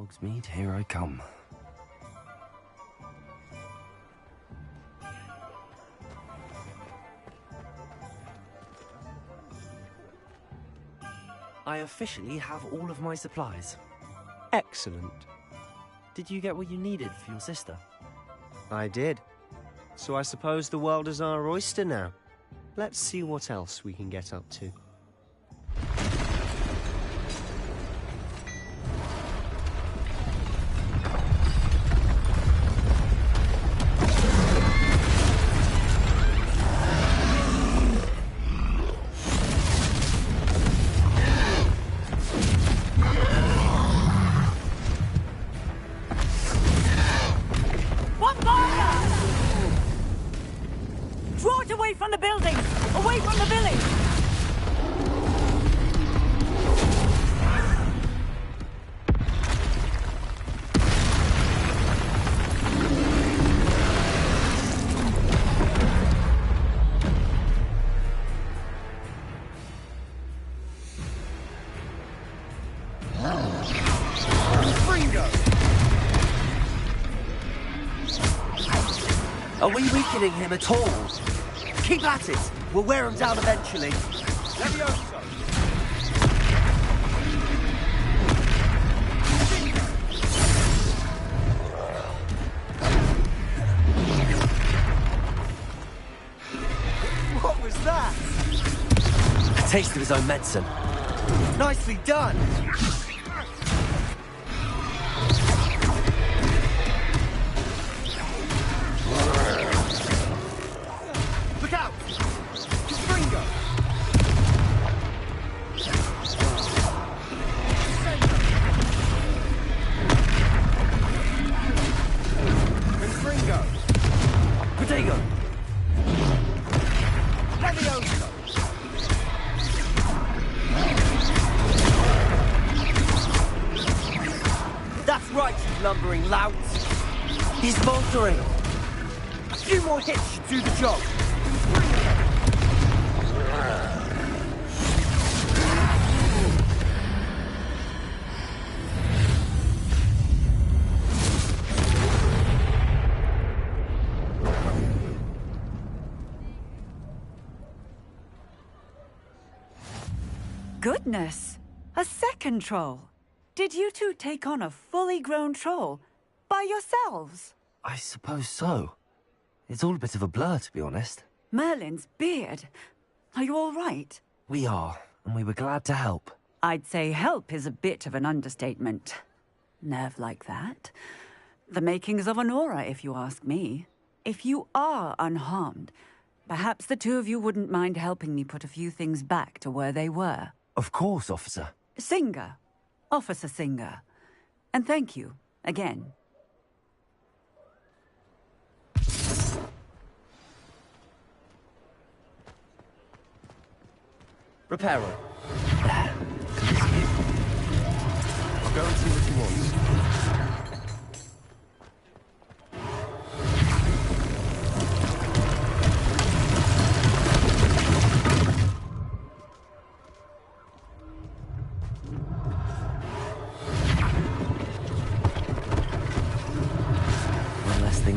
Hogsmeade, here I come. I officially have all of my supplies. Excellent. Did you get what you needed for your sister? I did. So I suppose the world is our oyster now. Let's see what else we can get up to. From the building! Away from the village! Are we weakening him at all? Keep at it! We'll wear him down eventually. What was that? A taste of his own medicine. Nicely done! Lumbering louts. He's faltering. A few more hits should do the job. Goodness! A second troll! Did you two take on a fully grown troll by yourselves? I suppose so. It's all a bit of a blur, to be honest. Merlin's beard. Are you all right? We are, and we were glad to help. I'd say help is a bit of an understatement. Nerve like that. The makings of an aura, if you ask me. If you are unharmed, perhaps the two of you wouldn't mind helping me put a few things back to where they were. Of course, officer. Singer. Officer Singer. And thank you, again. Repairer. I'll go and see what he wants.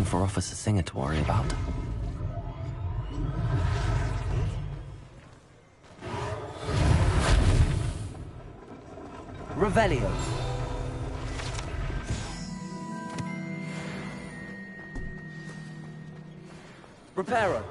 For Officer Singer to worry about. Revelio. Reparo.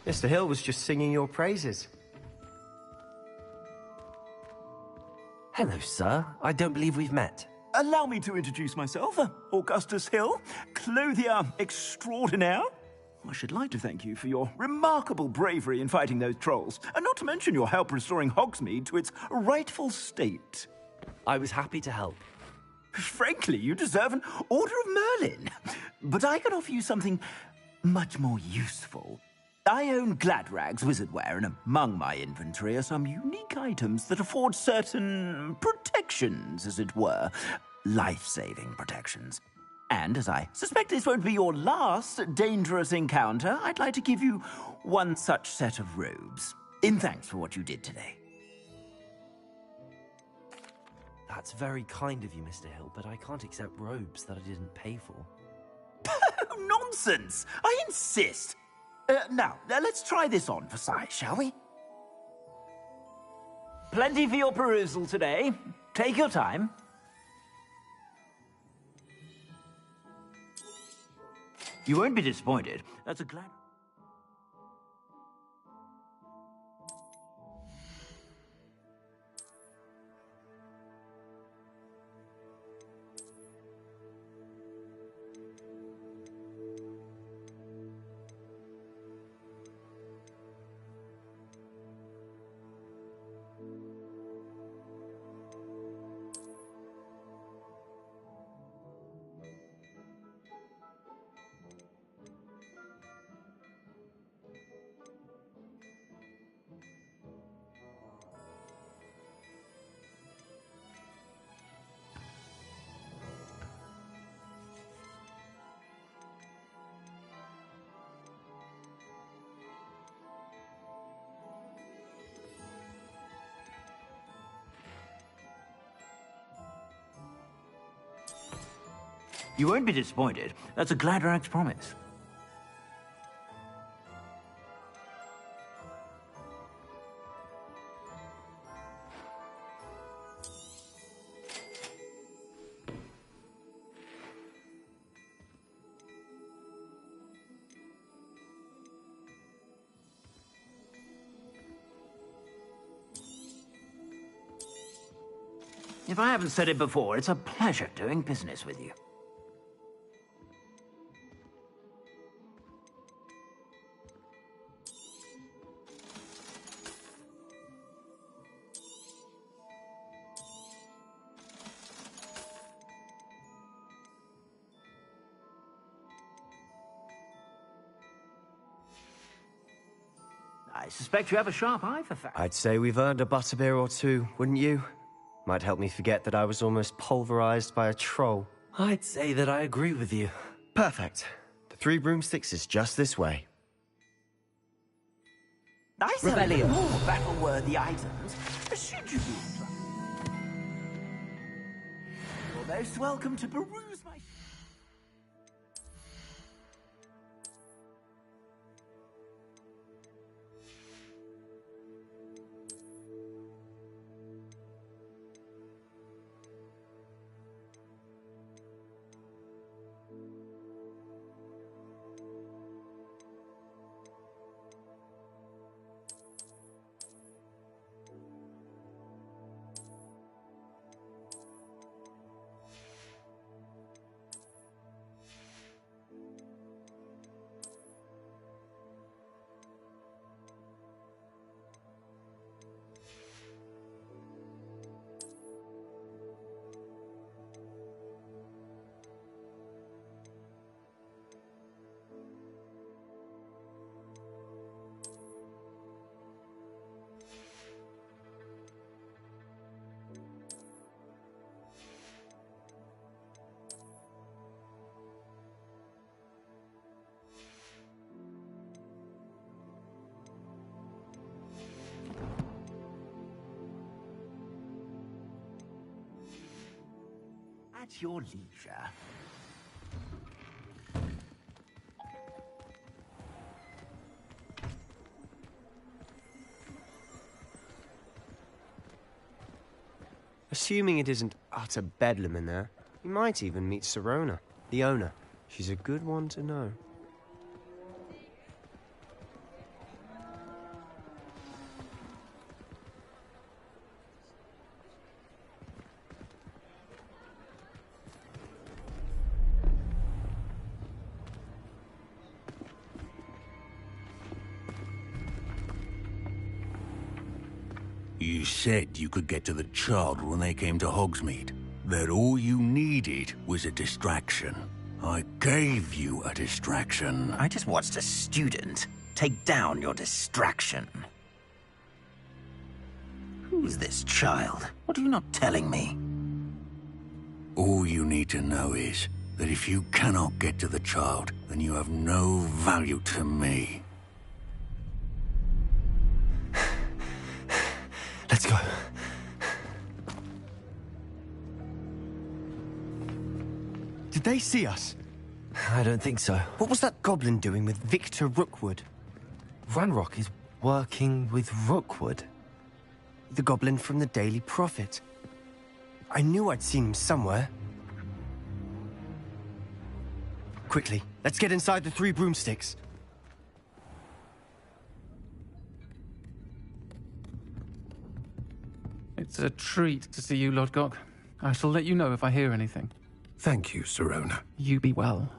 Mr. Hill was just singing your praises. Hello, sir. I don't believe we've met. Allow me to introduce myself, Augustus Hill, clothier extraordinaire. I should like to thank you for your remarkable bravery in fighting those trolls, and not to mention your help restoring Hogsmeade to its rightful state. I was happy to help. Frankly, you deserve an Order of Merlin. But I can offer you something much more useful. I own Gladrag's wizardware, and among my inventory are some unique items that afford certain protections, as it were. Life-saving protections. And as I suspect this won't be your last dangerous encounter, I'd like to give you one such set of robes, in thanks for what you did today. That's very kind of you, Mr. Hill, but I can't accept robes that I didn't pay for. Nonsense! I insist! Now, let's try this on for size, shall we? Plenty for your perusal today. Take your time. You won't be disappointed. That's a glad... You won't be disappointed. That's a Gladrag's promise. If I haven't said it before, it's a pleasure doing business with you. I suspect you have a sharp eye for facts. I'd say we've earned a butterbeer or two, wouldn't you? Might help me forget that I was almost pulverized by a troll. I'd say that I agree with you. Perfect. The 3 broomsticks is just this way. I sell more battle-worthy items. Should you be interested? You're most welcome to peruse my... At your leisure. Assuming it isn't utter bedlam in there, you might even meet Sirona, the owner. She's a good one to know. You said you could get to the child when they came to Hogsmeade. That all you needed was a distraction. I gave you a distraction. I just watched a student take down your distraction. Who's this child? What are you not telling me? All you need to know is that if you cannot get to the child, then you have no value to me. Let's go. Did they see us? I don't think so. What was that goblin doing with Victor Rookwood? Ranrock is working with Rookwood. The goblin from the Daily Prophet. I knew I'd seen him somewhere. Quickly, let's get inside the 3 broomsticks. It's a treat to see you, Lodgok. I shall let you know if I hear anything. Thank you, Sirona. You be well.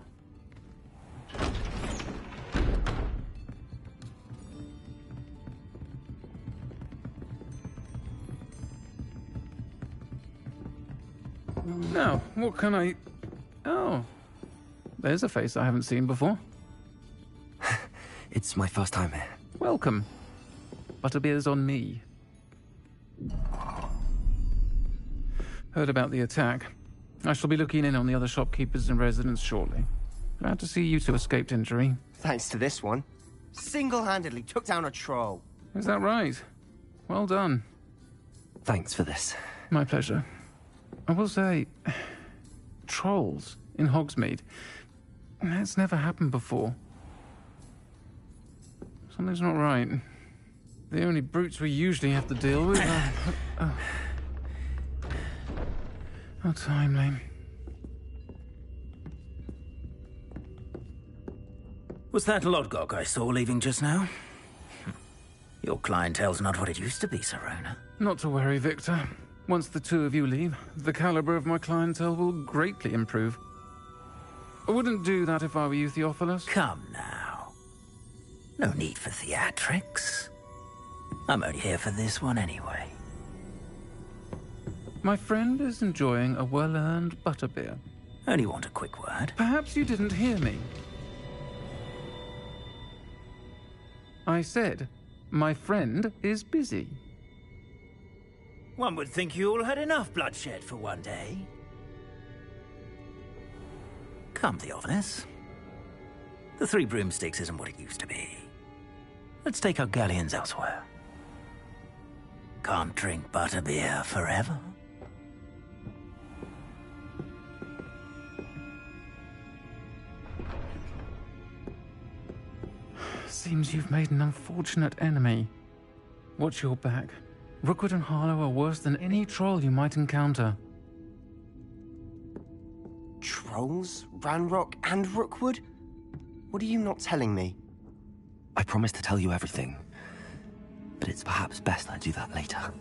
Now, what can I... Oh, there's a face I haven't seen before. It's my first time here. Welcome. Butterbeer's on me. Heard about the attack. I shall be looking in on the other shopkeepers and residents shortly. Glad to see you two escaped injury. Thanks to this one. Single-handedly took down a troll. Is that right? Well done. Thanks for this. My pleasure. I will say, trolls in Hogsmeade. That's never happened before. Something's not right. The only brutes we usually have to deal with are... How timely. Was that Lodgok I saw leaving just now? Your clientele's not what it used to be, Sirona. Not to worry, Victor. Once the 2 of you leave, the caliber of my clientele will greatly improve. I wouldn't do that if I were you, Theophilus. Come now. No need for theatrics. I'm only here for this one anyway. My friend is enjoying a well-earned butterbeer. Only want a quick word. Perhaps you didn't hear me. I said, my friend is busy. One would think you all had enough bloodshed for one day. Come, Theophilus. The 3 broomsticks isn't what it used to be. Let's take our galleons elsewhere. Can't drink butterbeer forever. Seems you've made an unfortunate enemy. Watch your back. Rookwood and Harlow are worse than any troll you might encounter. Trolls? Ranrock and Rookwood? What are you not telling me? I promise to tell you everything, but it's perhaps best I do that later.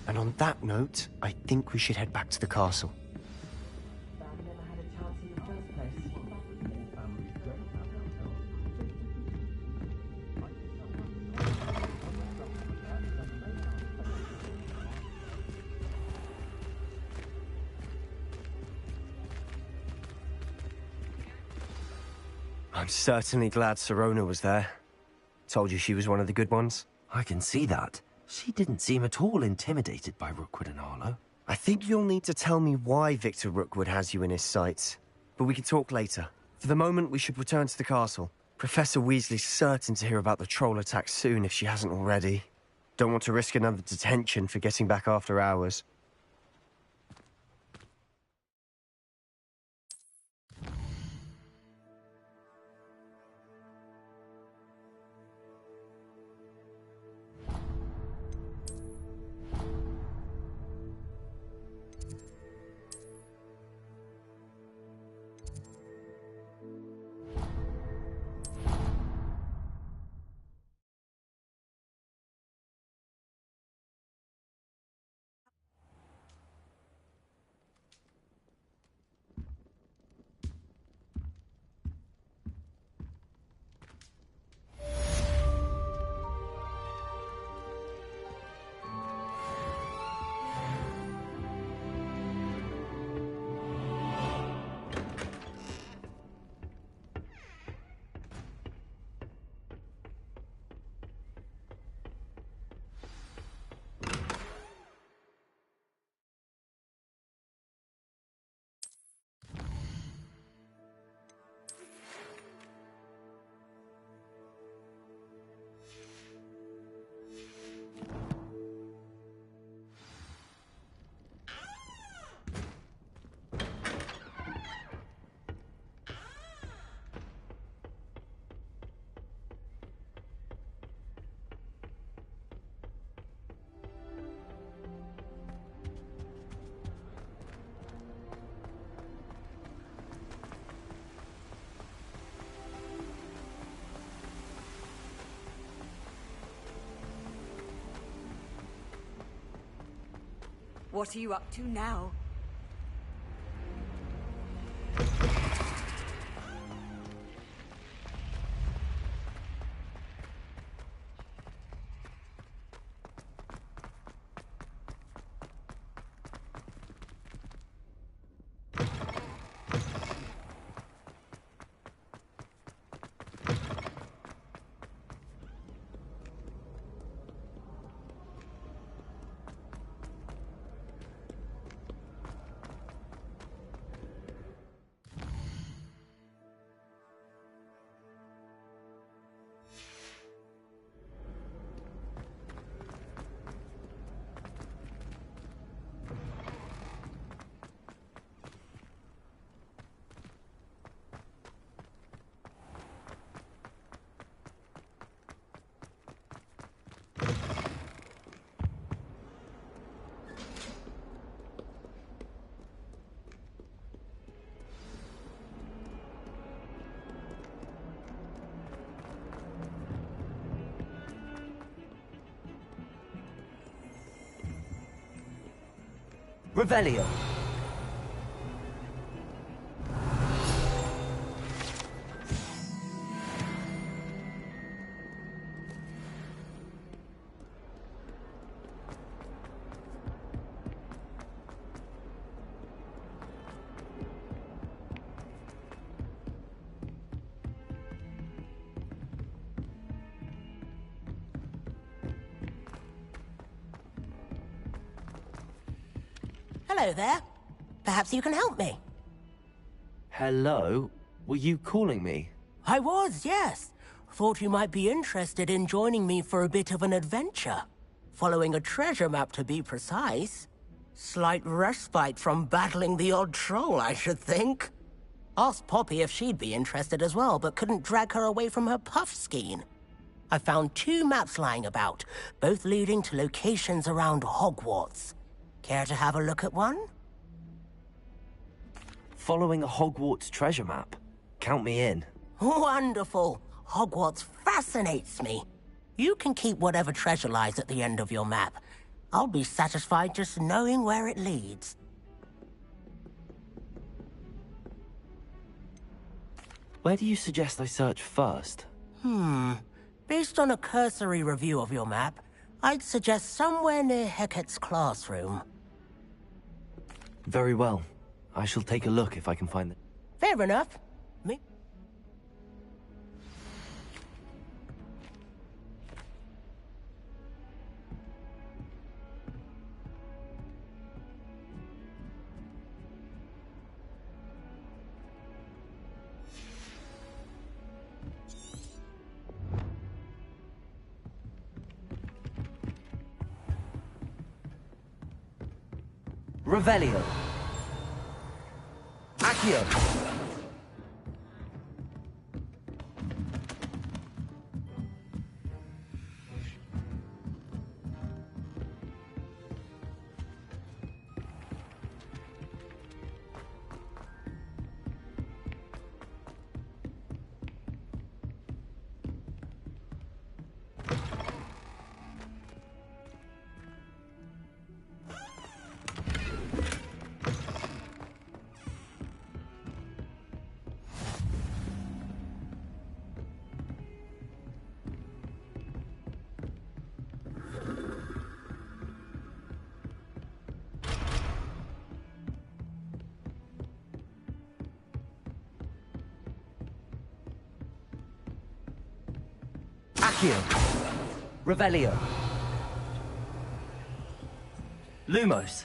And on that note, I think we should head back to the castle. I'm certainly glad Sirona was there. Told you she was one of the good ones. I can see that. She didn't seem at all intimidated by Rookwood and Harlow. I think you'll need to tell me why Victor Rookwood has you in his sights. But we can talk later. For the moment, we should return to the castle. Professor Weasley's certain to hear about the troll attack soon if she hasn't already. Don't want to risk another detention for getting back after hours. What are you up to now? Revelio. Hello there. Perhaps you can help me. Hello? Were you calling me? I was, yes. Thought you might be interested in joining me for a bit of an adventure. Following a treasure map, to be precise. Slight respite from battling the odd troll, I should think. Asked Poppy if she'd be interested as well, but couldn't drag her away from her puff skein. I found 2 maps lying about, both leading to locations around Hogwarts. Care to have a look at one? Following a Hogwarts treasure map. Count me in. Wonderful. Hogwarts fascinates me. You can keep whatever treasure lies at the end of your map. I'll be satisfied just knowing where it leads. Where do you suggest I search first? Based on a cursory review of your map, I'd suggest somewhere near Hecat's classroom. Very well. I shall take a look if I can find it. Fair enough. Me? Revelio. Accio. Accio. Revelio. Lumos.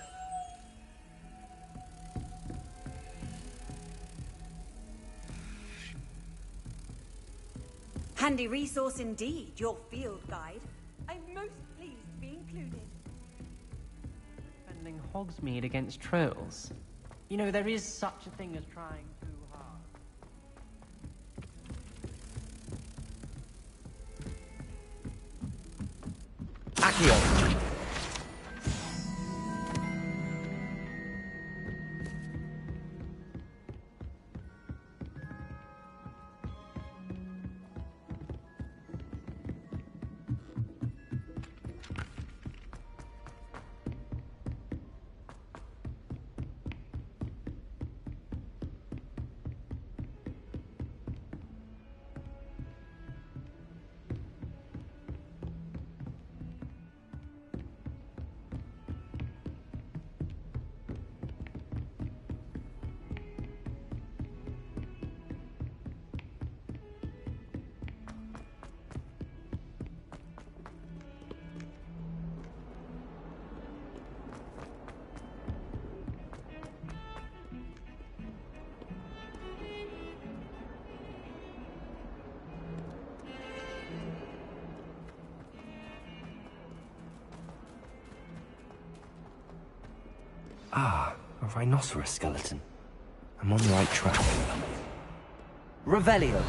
Handy resource indeed, your field guide. I'm most pleased to be included. Defending Hogsmeade against trolls. You know, there is such a thing as trying too hard. Accio. Ah, a rhinoceros skeleton. I'm on the right track. Revelio.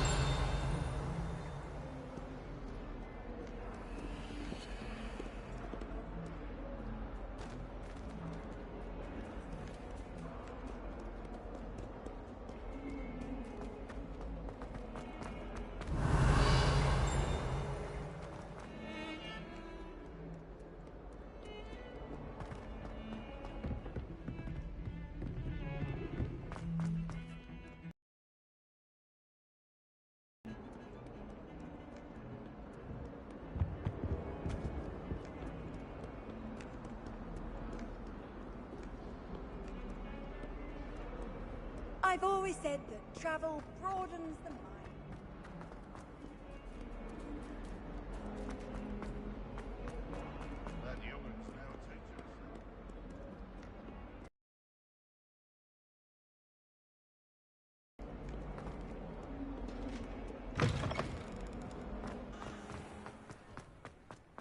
I've always said that travel broadens the mind.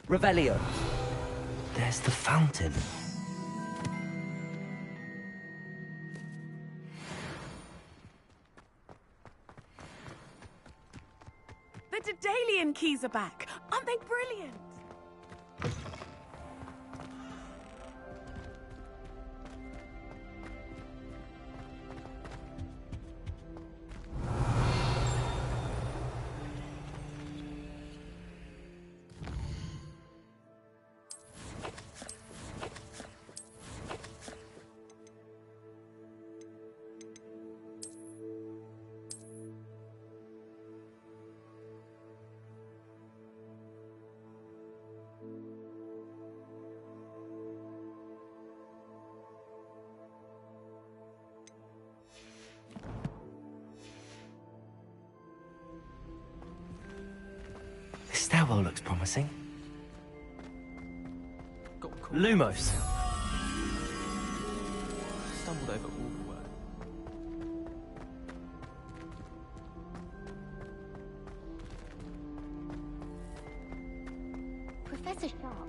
Revelio. There's the fountain. The Daedalian keys are back. Aren't they brilliant? This stairwell looks promising. Lumos. Stumbled over all the work. Professor Sharp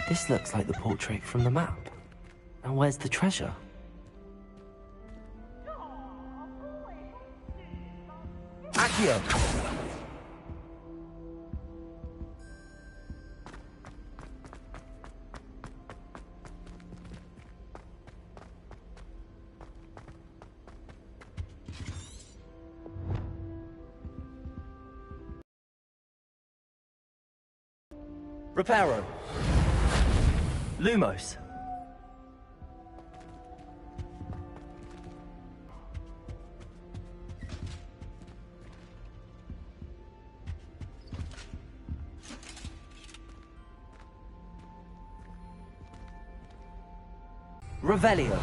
This looks like the portrait from the map. And where's the treasure? Accio. Reparo. Lumos. Revelio.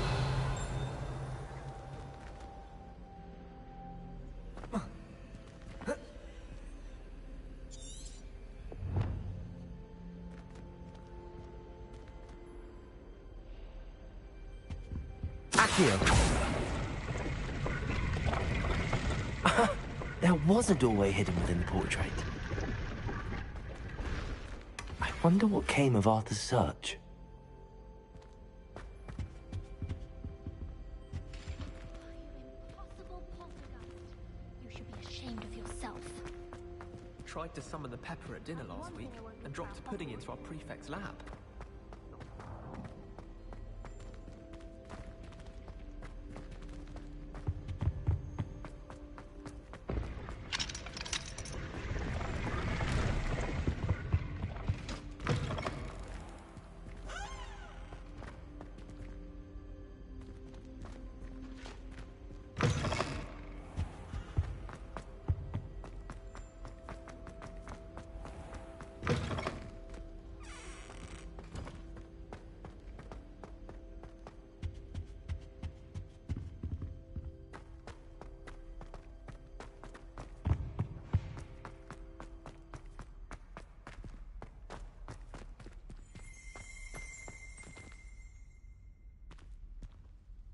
Accio. There was a doorway hidden within the portrait. I wonder what came of Arthur's search. Impossible poltergeist. You should be ashamed of yourself. Tried to summon the pepper at dinner last week and dropped a pudding into our prefect's lab.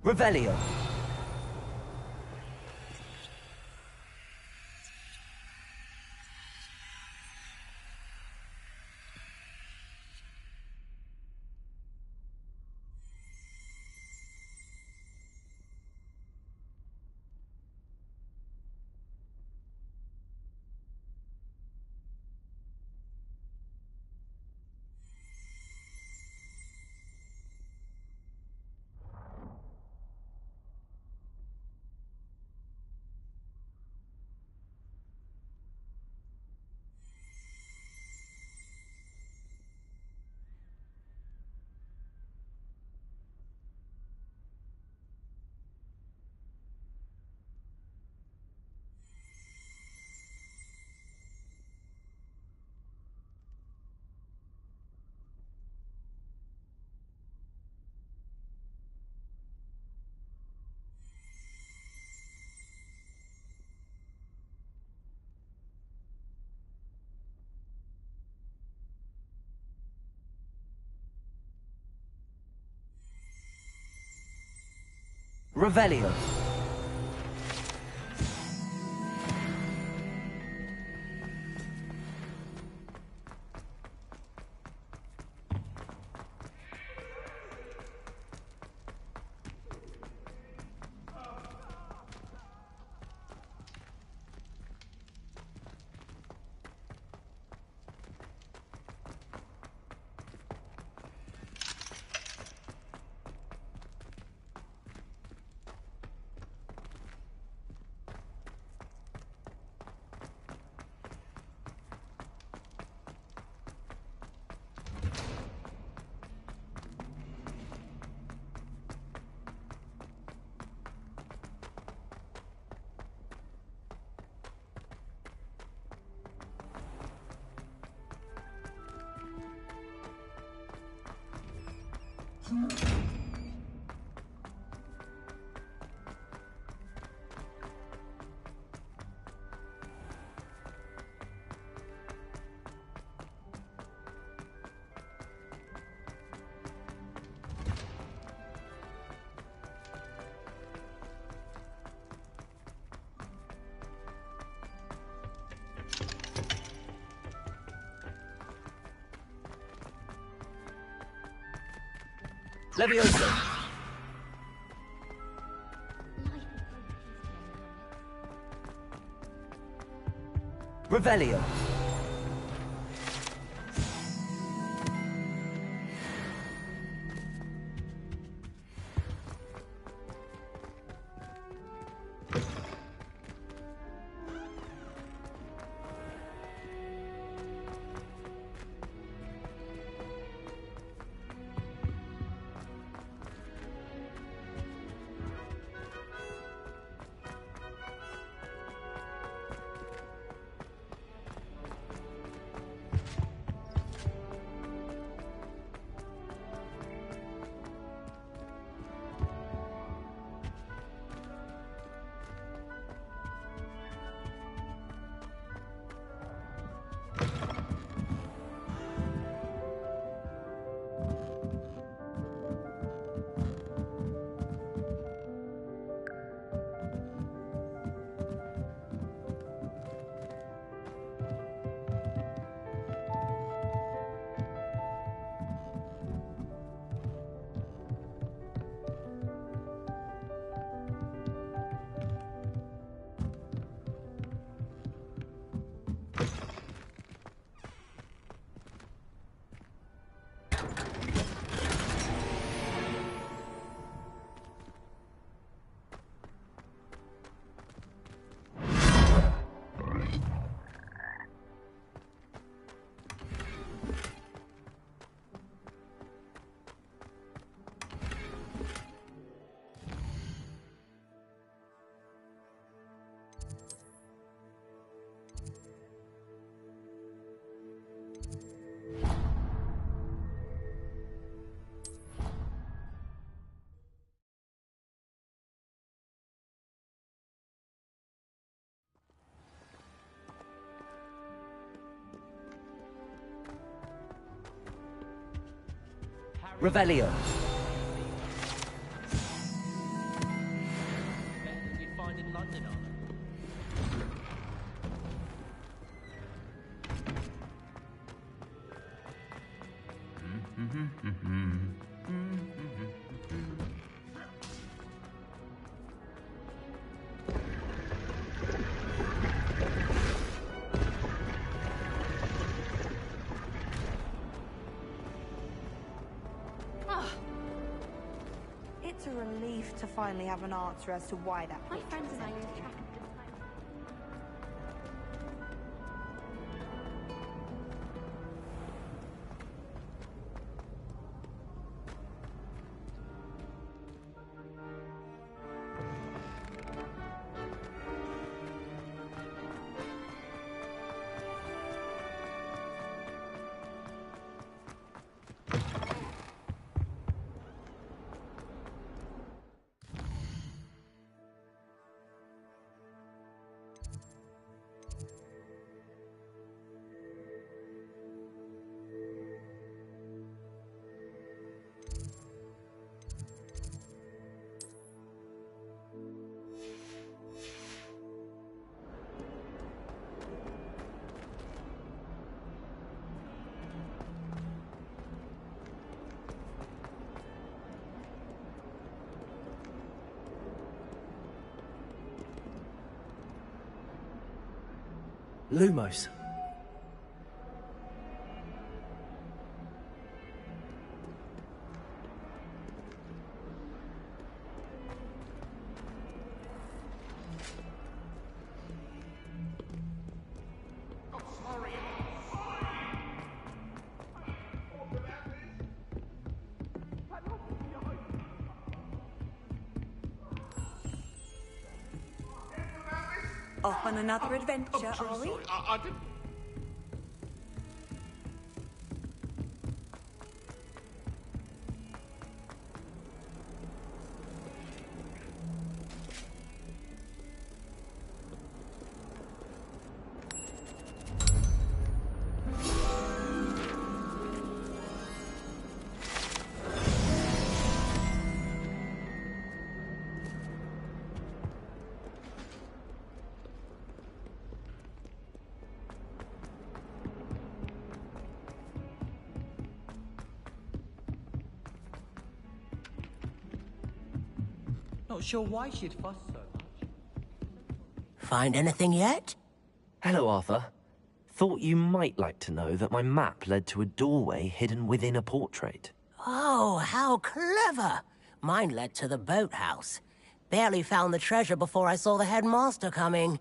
Revelio. Revelio. Levioso. Revelio. Revelio. It's a relief to finally have an answer as to why that My picture friends was and I empty. lose track of the time. Lumos. Off on another adventure, are we? I didn't... Not sure why she'd fuss so much. Find anything yet? Hello, Arthur. Thought you might like to know that my map led to a doorway hidden within a portrait. Oh, how clever! Mine led to the boathouse. Barely found the treasure before I saw the headmaster coming.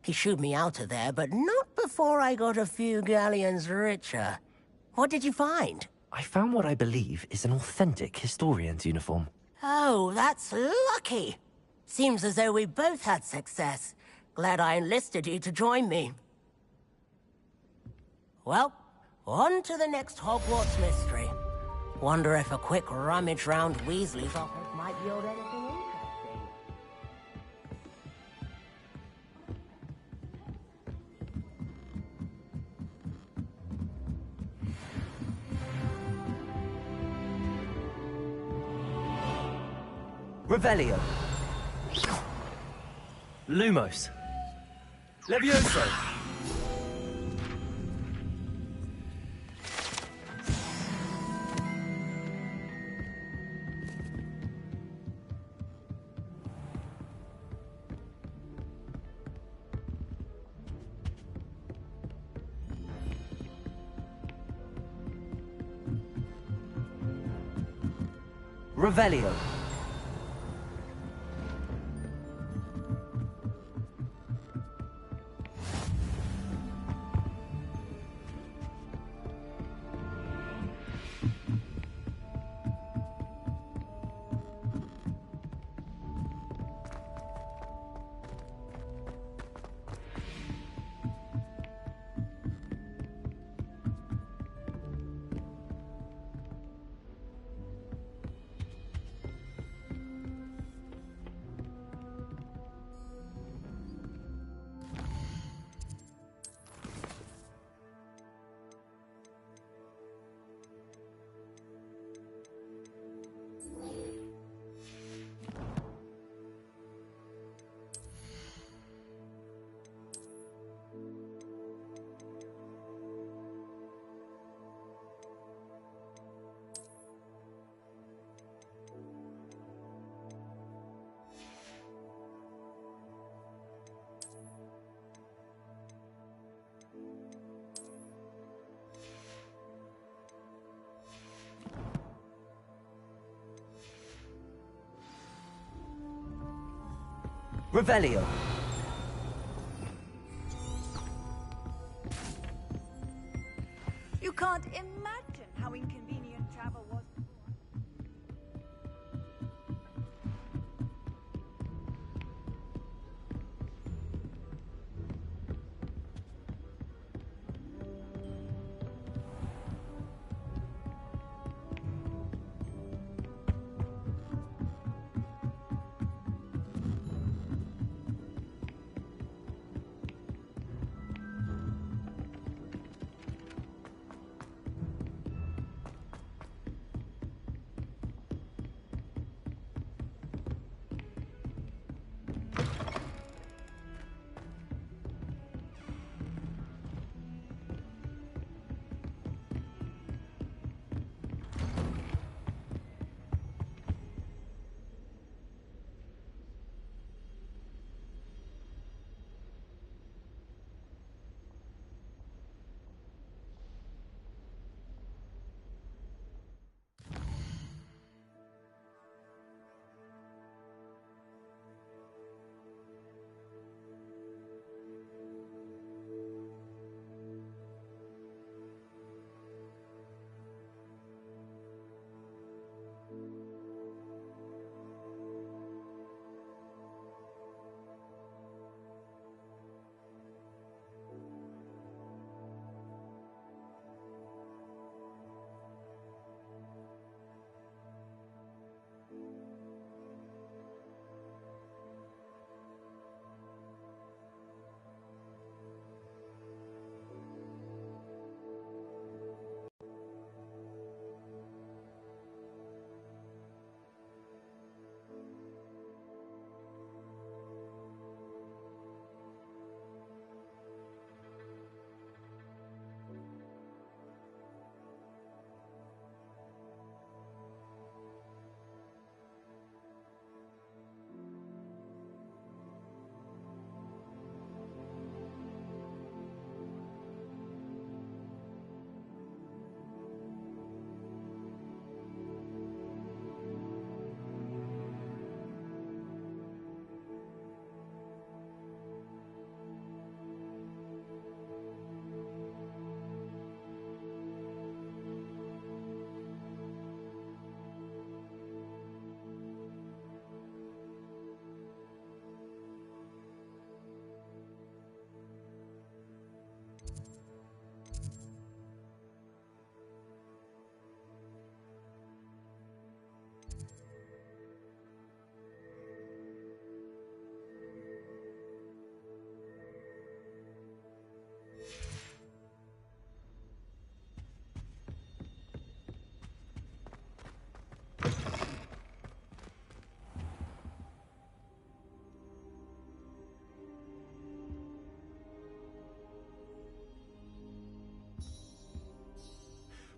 He shooed me out of there, but not before I got a few galleons richer. What did you find? I found what I believe is an authentic historian's uniform. Oh, that's lucky. Seems as though we both had success. Glad I enlisted you to join me. Well, on to the next Hogwarts mystery. Wonder if a quick rummage round Weasley's office might yield anything interesting. Revelio. Lumos. Levioso. Revelio. Revelio. You can't imagine how inconvenient travel was before.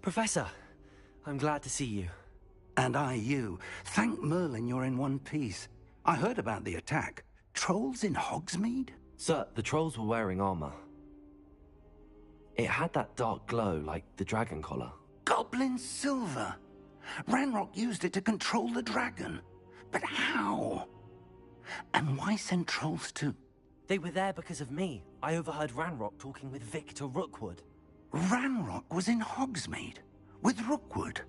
Professor, I'm glad to see you. And I you. Thank Merlin you're in one piece. I heard about the attack. Trolls in Hogsmeade? Sir, the trolls were wearing armor. It had that dark glow like the dragon collar. Goblin silver! Ranrock used it to control the dragon. But how? And why send trolls too? They were there because of me. I overheard Ranrock talking with Victor Rookwood. Ranrock was in Hogsmeade? With Rookwood?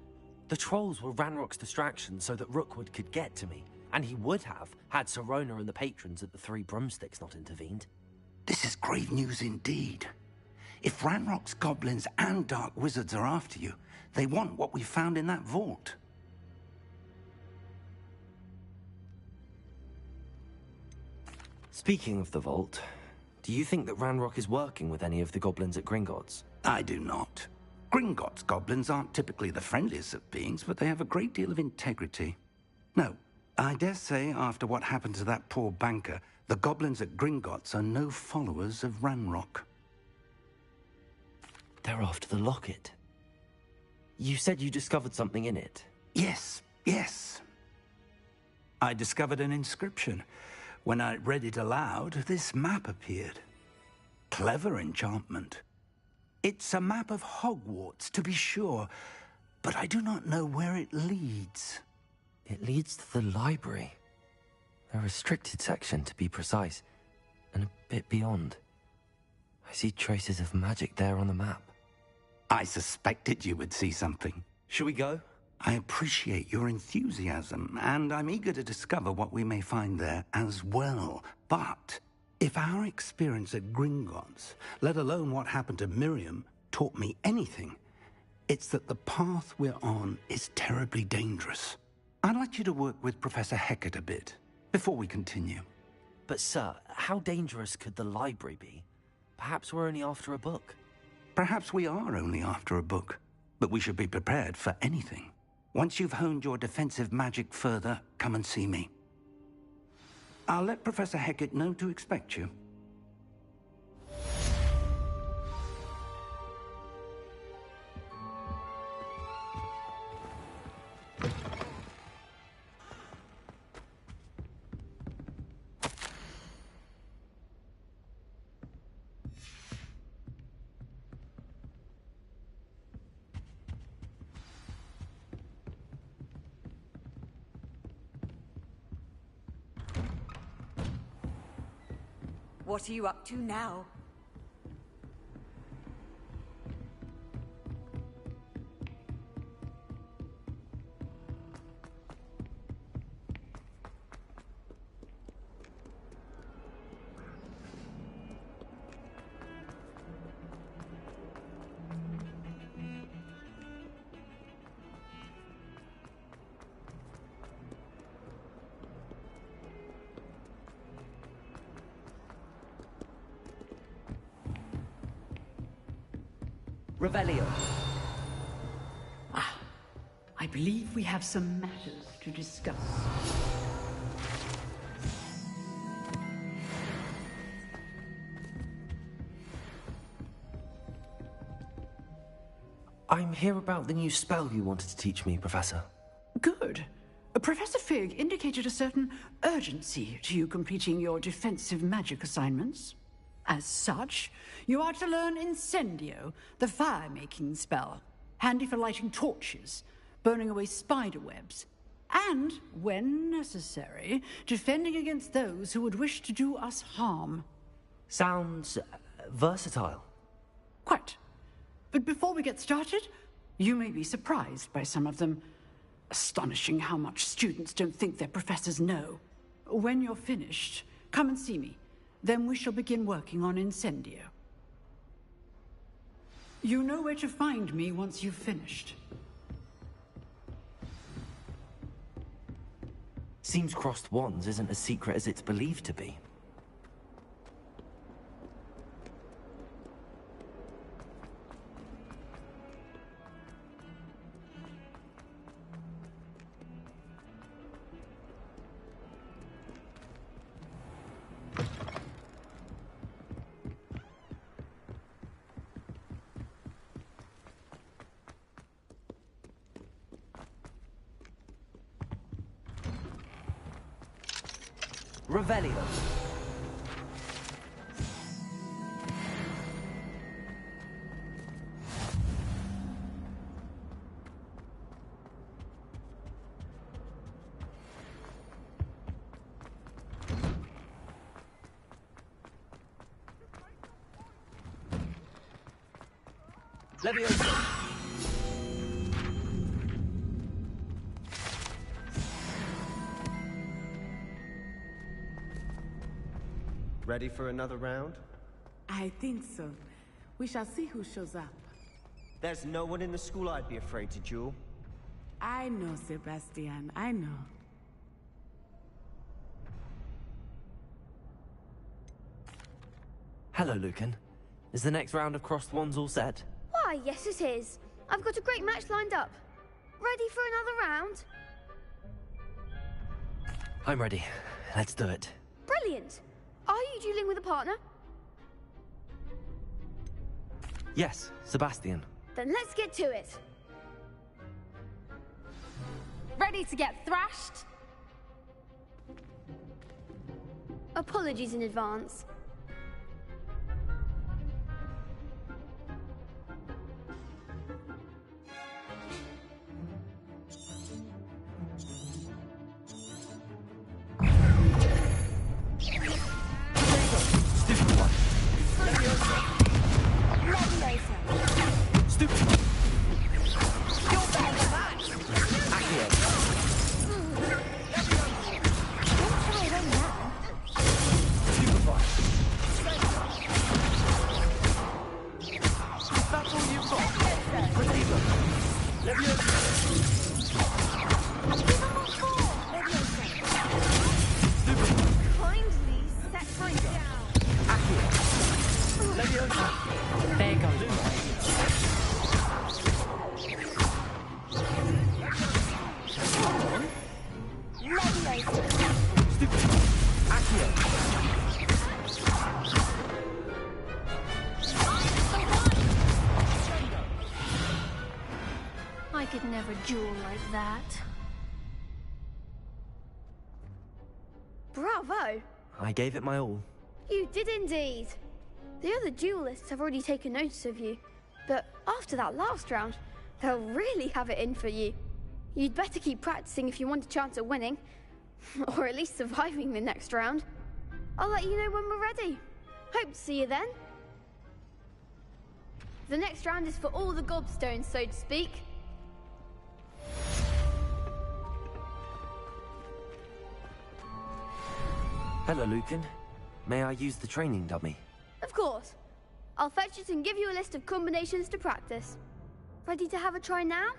The trolls were Ranrock's distraction so that Rookwood could get to me. And he would have, had Sirona and the patrons at the Three Broomsticks not intervened. This is grave news indeed. If Ranrock's goblins and dark wizards are after you, they want what we found in that vault. Speaking of the vault, do you think that Ranrock is working with any of the goblins at Gringotts? I do not. Gringotts goblins aren't typically the friendliest of beings, but they have a great deal of integrity. No, I dare say after what happened to that poor banker, the goblins at Gringotts are no followers of Ranrock. They're after the locket. You said you discovered something in it. Yes. I discovered an inscription. When I read it aloud, this map appeared. Clever enchantment. It's a map of Hogwarts, to be sure, but I do not know where it leads. It leads to the library. A restricted section, to be precise, and a bit beyond. I see traces of magic there on the map. I suspected you would see something. Shall we go? I appreciate your enthusiasm, and I'm eager to discover what we may find there as well. But if our experience at Gringotts, let alone what happened to Miriam, taught me anything, it's that the path we're on is terribly dangerous. I'd like you to work with Professor Hecat a bit before we continue. But sir, how dangerous could the library be? Perhaps we're only after a book. Perhaps we are only after a book, but we should be prepared for anything. Once you've honed your defensive magic further, come and see me. I'll let Professor Hecat know to expect you. What are you up to now? Revelio. I believe we have some matters to discuss. I'm here about the new spell you wanted to teach me, Professor. Good. Professor Fig indicated a certain urgency to you completing your defensive magic assignments. As such, you are to learn Incendio, the fire-making spell, handy for lighting torches, burning away spider webs, and, when necessary, defending against those who would wish to do us harm. Sounds versatile. Quite. But before we get started, you may be surprised by some of them. Astonishing how much students don't think their professors know. When you're finished, come and see me. Then we shall begin working on Incendio. You know where to find me once you've finished. Seems crossed wands isn't as secret as it's believed to be. Revelio. Leviosa! Ready for another round? I think so. We shall see who shows up. There's no one in the school I'd be afraid to duel. I know, Sebastian. I know. Hello, Lucan. Is the next round of crossed wands all set? Why, yes it is. I've got a great match lined up. Ready for another round? I'm ready. Let's do it. Brilliant. Are you dueling with a partner? Yes, Sebastian. Then let's get to it. Ready to get thrashed? Apologies in advance. I could never duel like that. Bravo! I gave it my all. You did indeed. The other duelists have already taken notice of you, but after that last round, they'll really have it in for you. You'd better keep practicing if you want a chance at winning, or at least surviving the next round. I'll let you know when we're ready. Hope to see you then. The next round is for all the gobstones, so to speak. Hello, Lucan. May I use the training dummy? Of course. I'll fetch it and give you a list of combinations to practice. Ready to have a try now?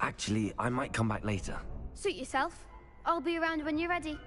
Actually, I might come back later. Suit yourself. I'll be around when you're ready.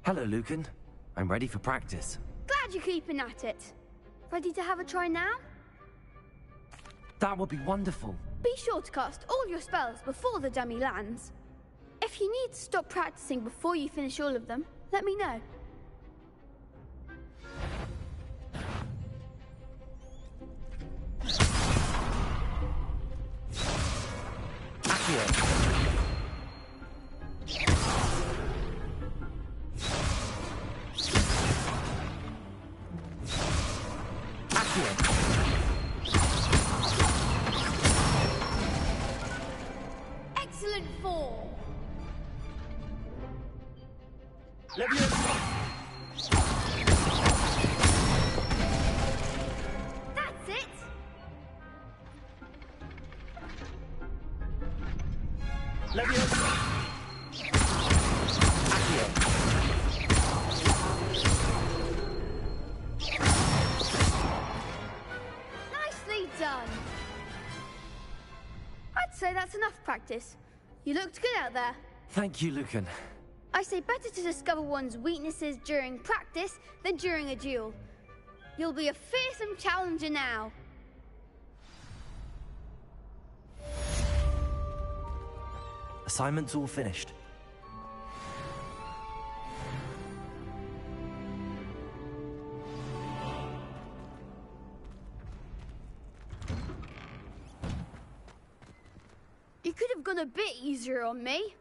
Hello, Lucan. I'm ready for practice. Glad you're keeping at it. Ready to have a try now? That would be wonderful. Be sure to cast all your spells before the dummy lands. If you need to stop practicing before you finish all of them, let me know. Accio. Excellent form. That's it. practice. You looked good out there. Thank you, Lucan. I say better to discover one's weaknesses during practice than during a duel. You'll be a fearsome challenger now. Assignment's all finished. You could have gone a bit easier on me.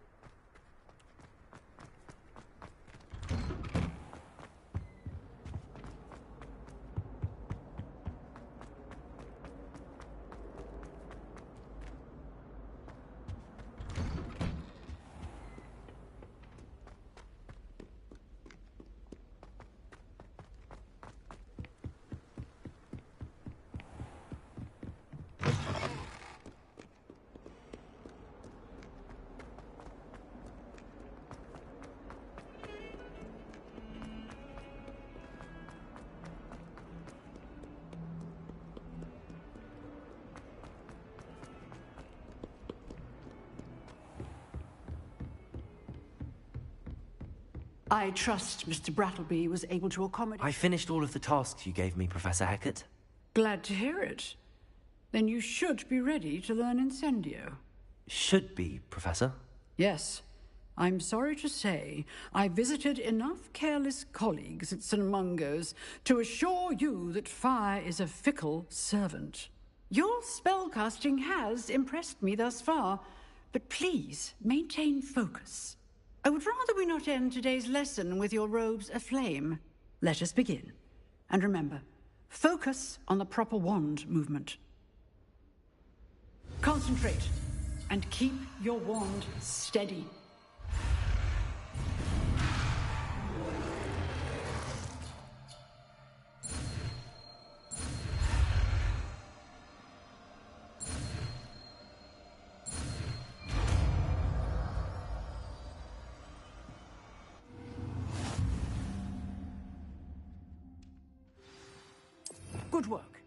I trust Mr. Brattleby was able to accommodate... I finished all of the tasks you gave me, Professor Hackett. Glad to hear it. Then you should be ready to learn Incendio. Should be, Professor. Yes. I'm sorry to say, I visited enough careless colleagues at St. Mungo's to assure you that fire is a fickle servant. Your spellcasting has impressed me thus far, but please maintain focus. I would rather we not end today's lesson with your robes aflame. Let us begin. And remember, focus on the proper wand movement. Concentrate, and keep your wand steady. Good work.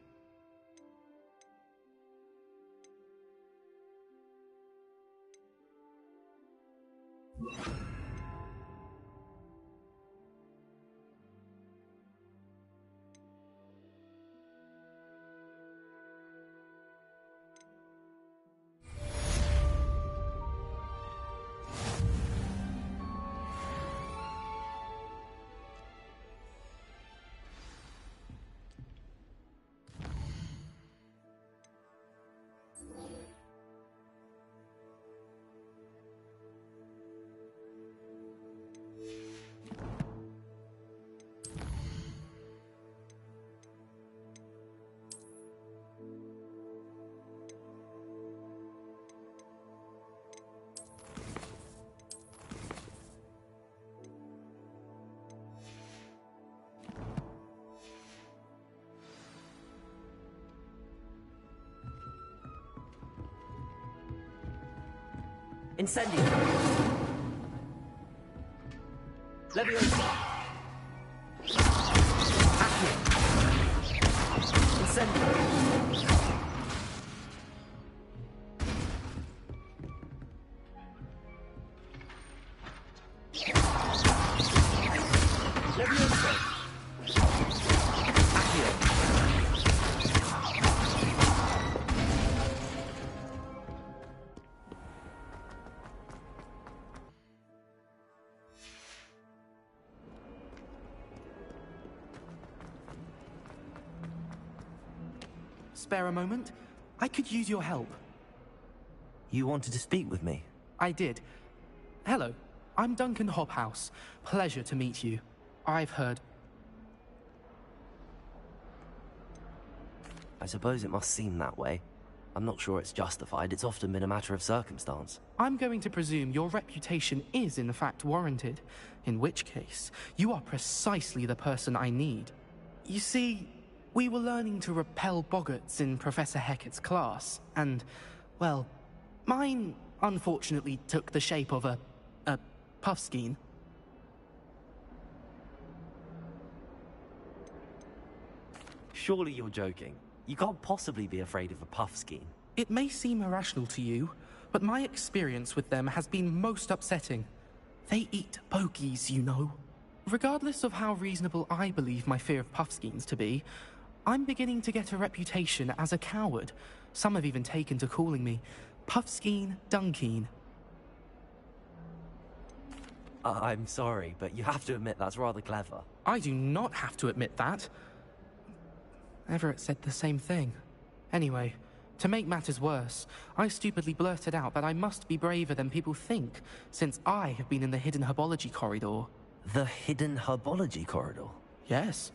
Incendio. Leviosa. Accio. Incendio. Leviosa. Accio. Spare a moment? I could use your help. You wanted to speak with me? I did. Hello, I'm Duncan Hobhouse. Pleasure to meet you. I've heard... I suppose it must seem that way. I'm not sure it's justified. It's often been a matter of circumstance. I'm going to presume your reputation is in fact warranted, in which case, you are precisely the person I need. You see, we were learning to repel boggarts in Professor Hackett's class, and, well, mine unfortunately took the shape of a puffskein. Surely you're joking. You can't possibly be afraid of a puffskein. It may seem irrational to you, but my experience with them has been most upsetting. They eat bogies, you know. Regardless of how reasonable I believe my fear of Puffskeins to be, I'm beginning to get a reputation as a coward. Some have even taken to calling me Puffskeen Dunkeen. I'm sorry, but you have to admit that's rather clever. I do not have to admit that. Everett said the same thing. Anyway, to make matters worse, I stupidly blurted out that I must be braver than people think, since I have been in the hidden herbology corridor. The hidden herbology corridor? Yes.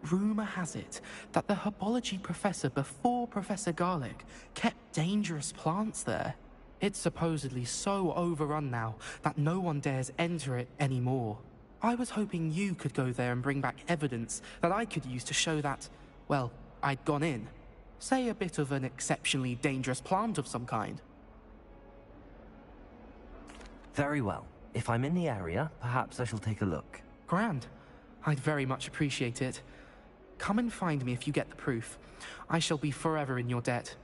Rumor has it that the herbology professor before Professor Garlic kept dangerous plants there. It's supposedly so overrun now that no one dares enter it anymore. I was hoping you could go there and bring back evidence that I could use to show that, well, I'd gone in. Say a bit of an exceptionally dangerous plant of some kind. Very well. If I'm in the area, perhaps I shall take a look. Grand. I'd very much appreciate it. Come and find me if you get the proof. I shall be forever in your debt.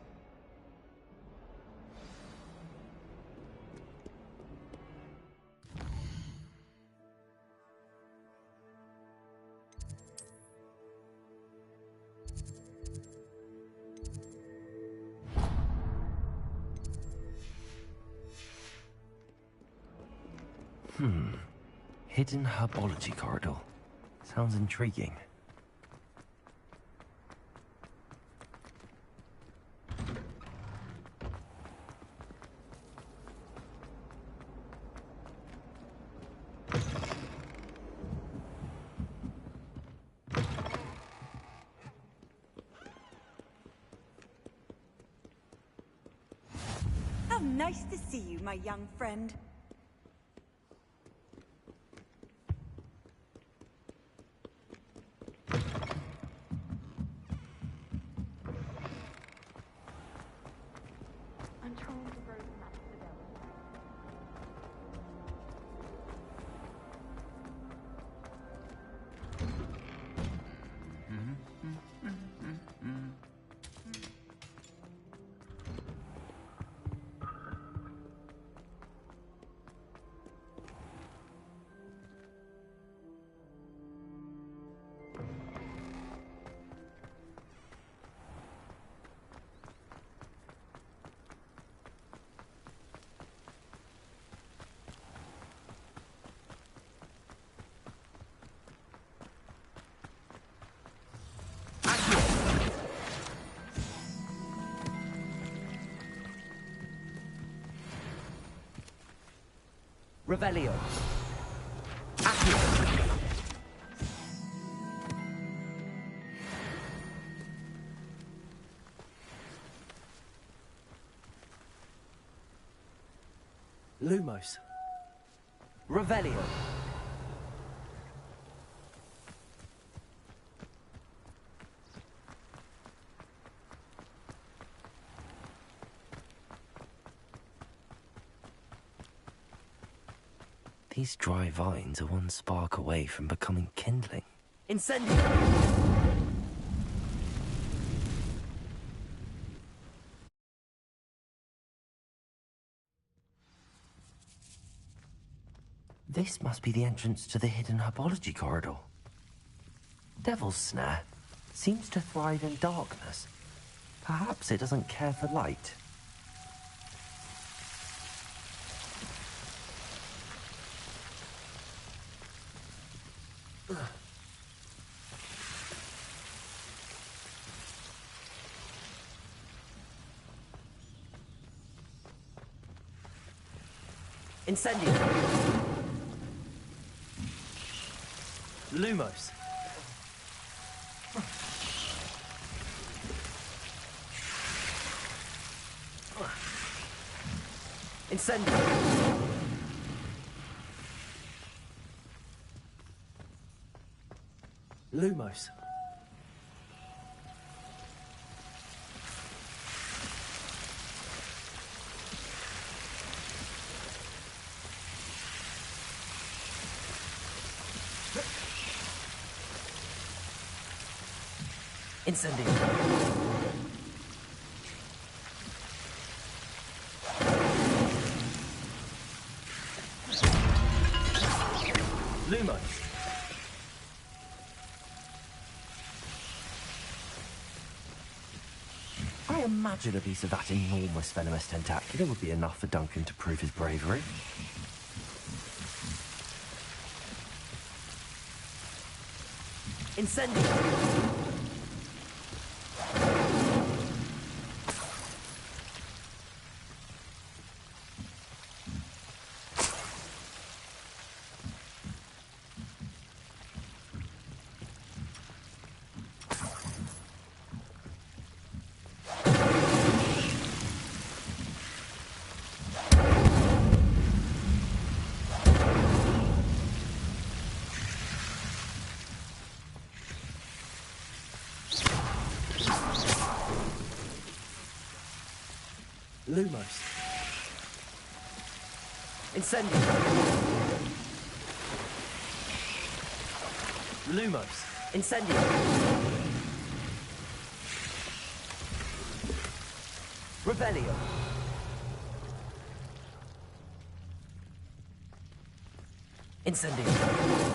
Hidden herbology corridor. Sounds intriguing. How nice to see you, my young friend. Revelio. Lumos. Revelio. These dry vines are one spark away from becoming kindling. Incendio! This must be the entrance to the hidden herbology corridor. Devil's Snare seems to thrive in darkness. Perhaps it doesn't care for light. Incendio. Lumos. Incendio. Lumos. Incendio. Lumos. I imagine a piece of that enormous venomous tentacular would be enough for Duncan to prove his bravery. Incendio! Lumos. Incendio. Lumos. Incendio. Revelio. Incendio.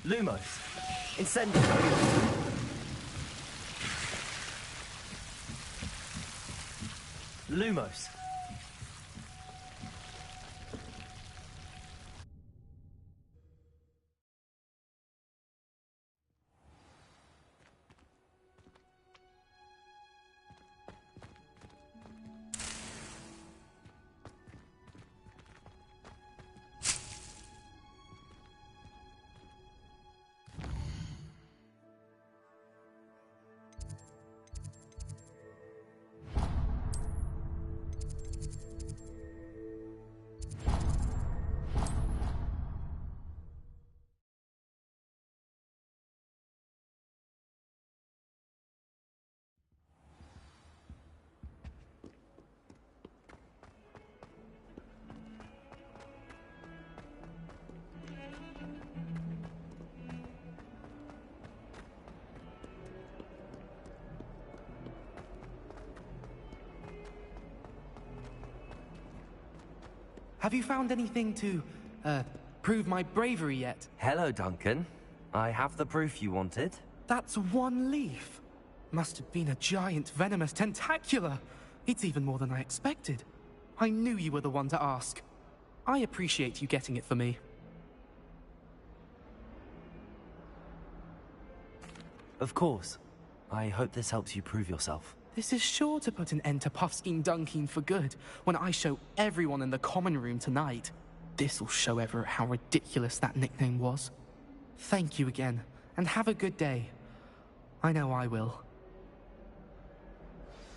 Lumos. Incendio. Lumos. Have you found anything to, prove my bravery yet? Hello, Duncan. I have the proof you wanted. That's one leaf. Must have been a giant venomous tentacula. It's even more than I expected. I knew you were the one to ask. I appreciate you getting it for me. Of course. I hope this helps you prove yourself. This is sure to put an end to Puffskein Dunkin for good when I show everyone in the common room tonight. This'll show Everett how ridiculous that nickname was. Thank you again, and have a good day. I know I will.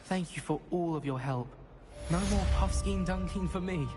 Thank you for all of your help. No more Puffskein Dunkin for me.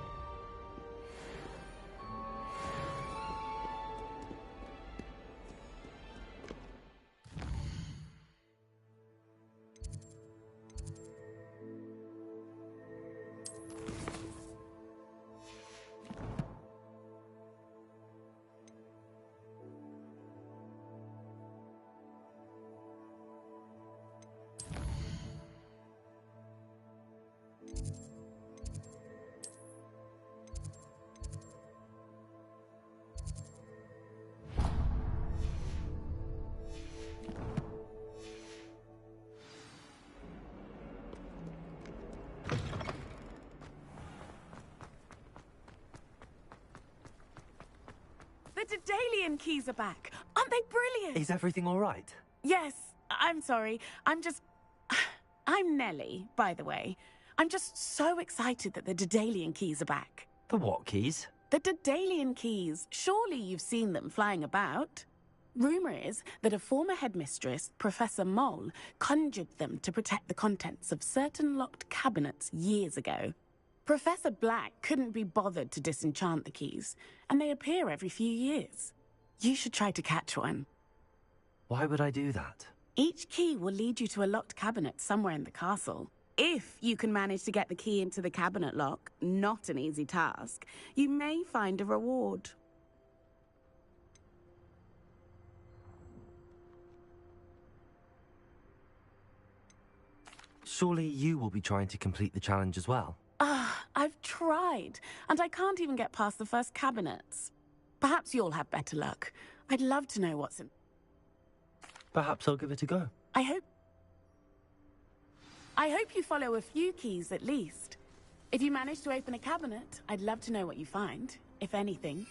The Daedalian keys are back. Aren't they brilliant? Is everything all right? Yes, I'm sorry. I'm Nellie, by the way. I'm just so excited that the Daedalian keys are back. The what keys? The Daedalian keys. Surely you've seen them flying about. Rumour is that a former headmistress, Professor Mole, conjured them to protect the contents of certain locked cabinets years ago. Professor Black couldn't be bothered to disenchant the keys, and they appear every few years. You should try to catch one. Why would I do that? Each key will lead you to a locked cabinet somewhere in the castle. If you can manage to get the key into the cabinet lock, not an easy task, you may find a reward. Surely you will be trying to complete the challenge as well. I've tried, and I can't even get past the first cabinets. Perhaps you'll have better luck. I'd love to know what's in... Perhaps I'll give it a go. I hope you follow a few keys at least. If you manage to open a cabinet, I'd love to know what you find, if anything.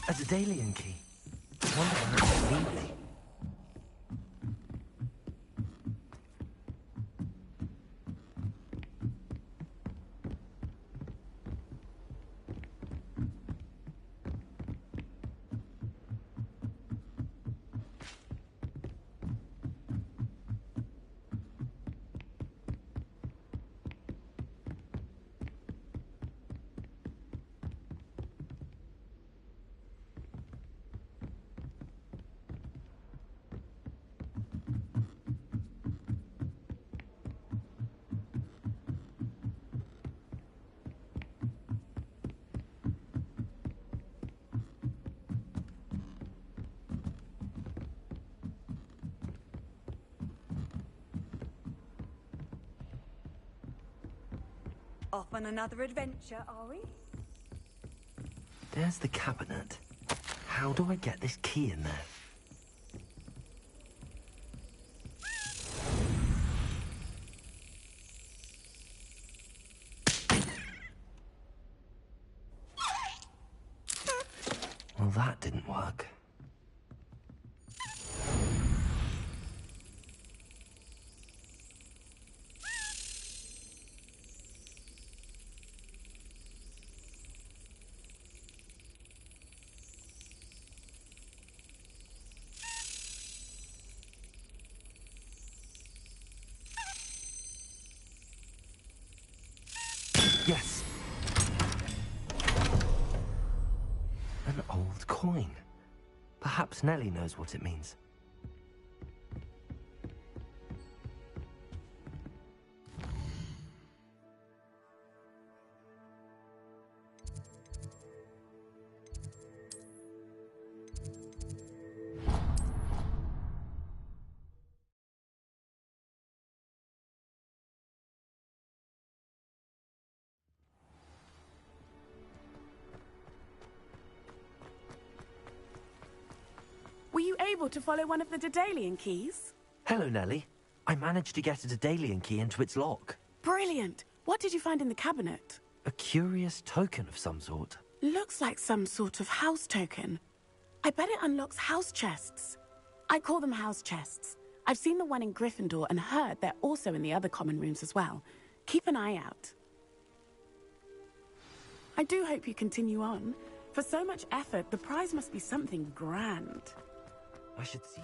A Daedalian key. I wonder where it will lead me. Off on another adventure, are we? There's the cabinet. How do I get this key in there? Well, that didn't work. Yes! An old coin. Perhaps Nellie knows what it means. Were you able to follow one of the Daedalian keys? Hello, Nellie. I managed to get a Daedalian key into its lock. Brilliant! What did you find in the cabinet? A curious token of some sort. Looks like some sort of house token. I bet it unlocks house chests. I call them house chests. I've seen the one in Gryffindor and heard they're also in the other common rooms as well. Keep an eye out. I do hope you continue on. For so much effort, the prize must be something grand. I should see.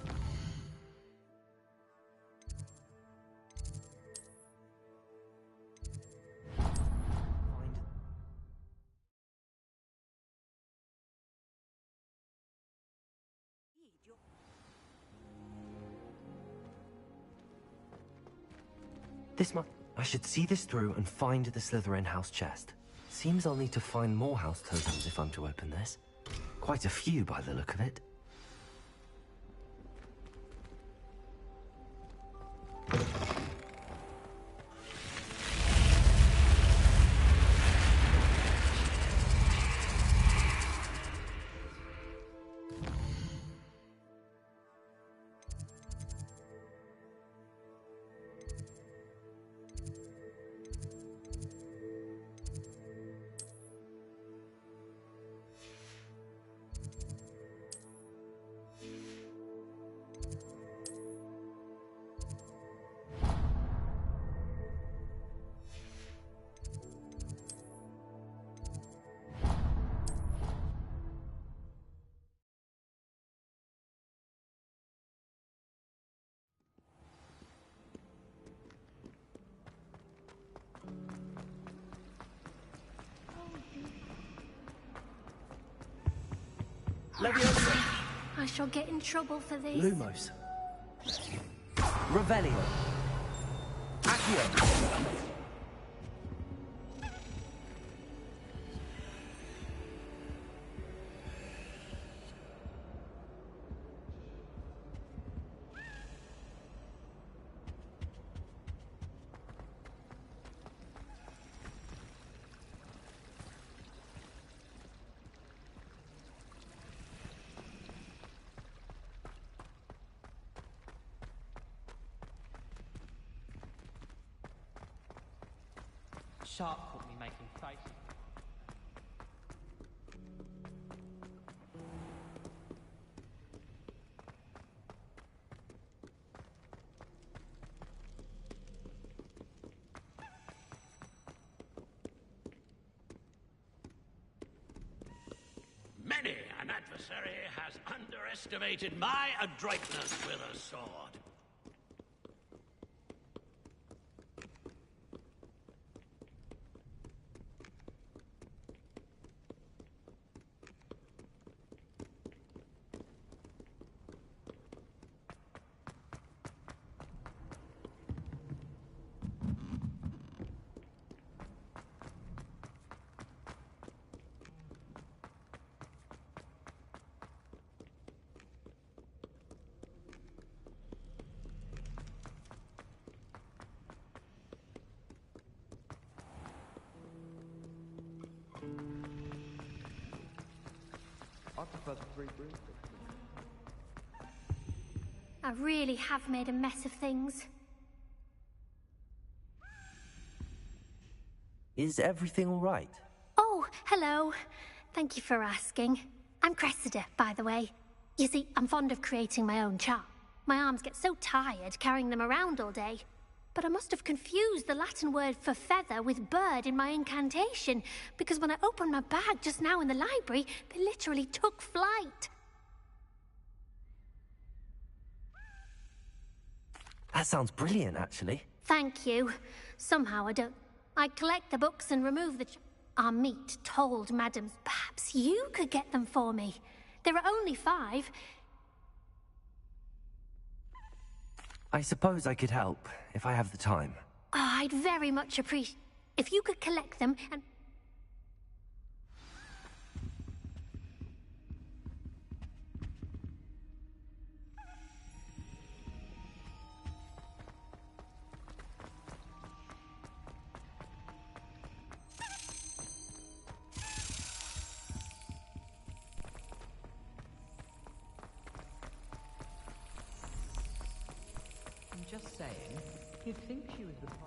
I should see this through and find the Slytherin house chest. Seems I'll need to find more house totems if I'm to open this. Quite a few by the look of it. I shall get in trouble for this. Lumos. Revelio. Accio. Sharp caught me making faces. Many an adversary has underestimated my adroitness with a sword. I prefer the 3 broomsticks. I really have made a mess of things. Is everything all right? Oh, hello. Thank you for asking. I'm Cressida, by the way. You see, I'm fond of creating my own charm. My arms get so tired carrying them around all day. But I must have confused the Latin word for feather with bird in my incantation, because when I opened my bag just now in the library, they literally took flight. That sounds brilliant, actually. Thank you. Somehow I collect the books and remove the... Our meat told madams perhaps you could get them for me. There are only 5. I suppose I could help, if I have the time. Oh, I'd very much appreciate... If you could collect them and... I'm just saying, you'd think she was the prime...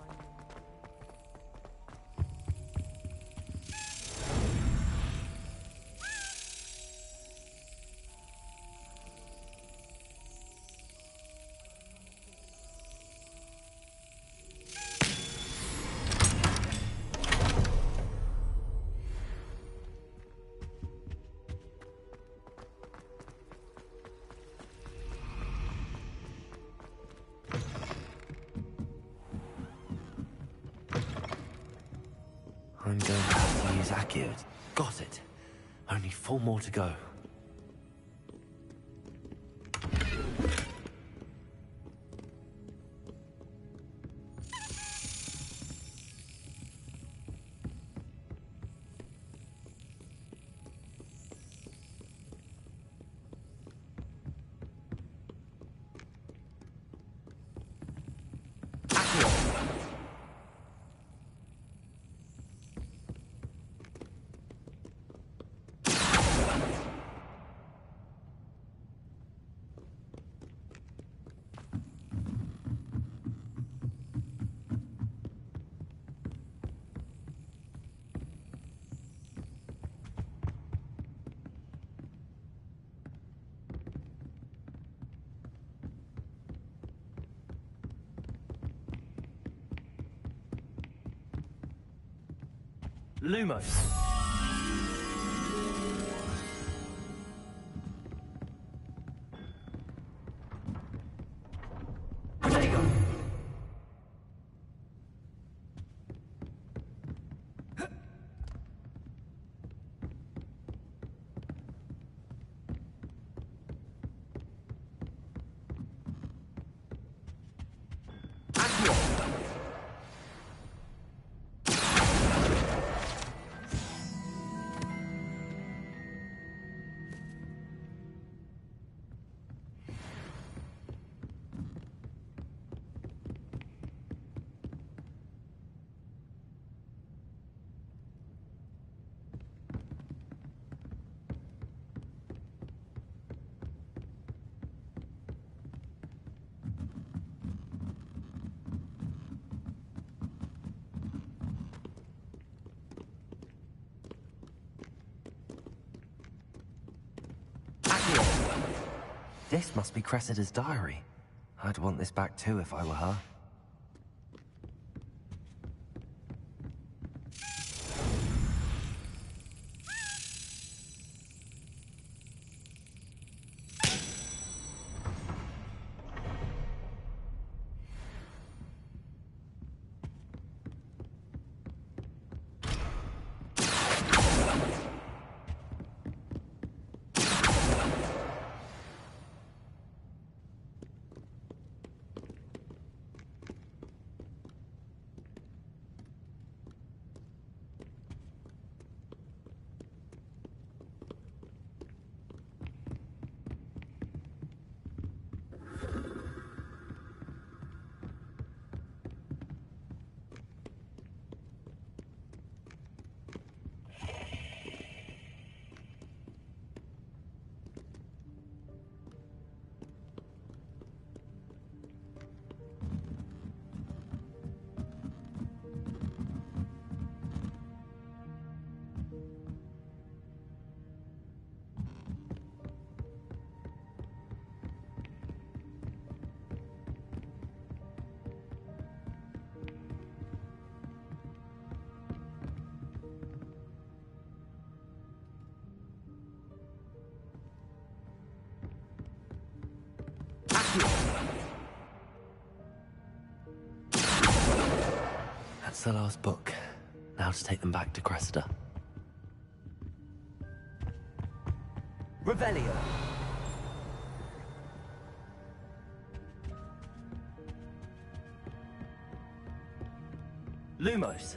I'm going to have to use Accio. Got it. Only 4 more to go. Lumos. This must be Cressida's diary. I'd want this back too if I were her. That's the last book. Now to take them back to Cressida. Revelio. Lumos.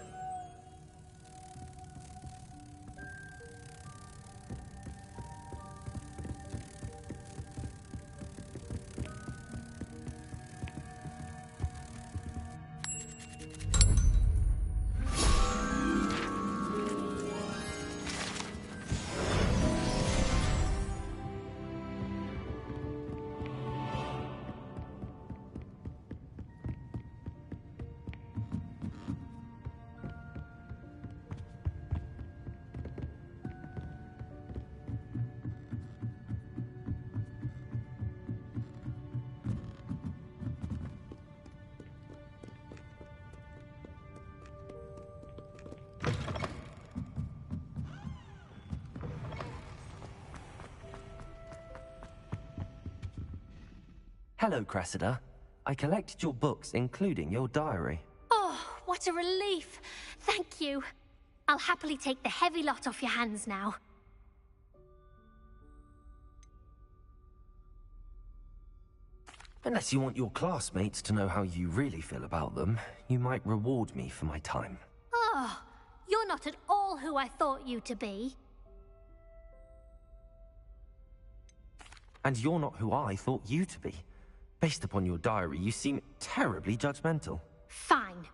Hello, Cressida. I collected your books, including your diary. Oh, what a relief. Thank you. I'll happily take the heavy lot off your hands now. Unless you want your classmates to know how you really feel about them, you might reward me for my time. Oh, you're not at all who I thought you to be. And you're not who I thought you to be. Based upon your diary, you seem terribly judgmental. Fine.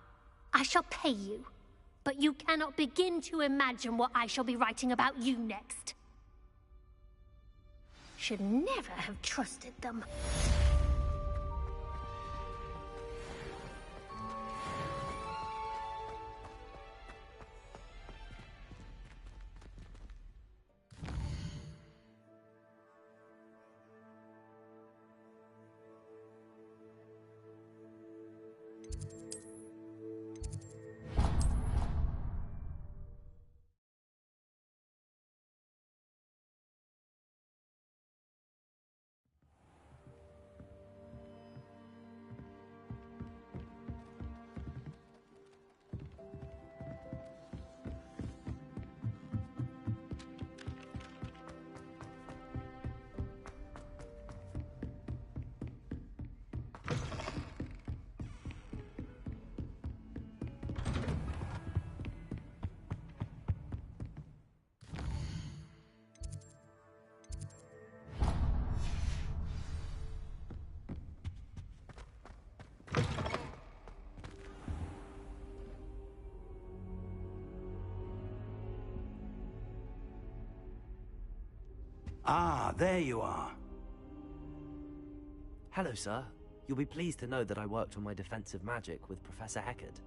I shall pay you. But you cannot begin to imagine what I shall be writing about you next. Should never have trusted them. Ah, there you are. Hello, sir. You'll be pleased to know that I worked on my defensive magic with Professor Eckert.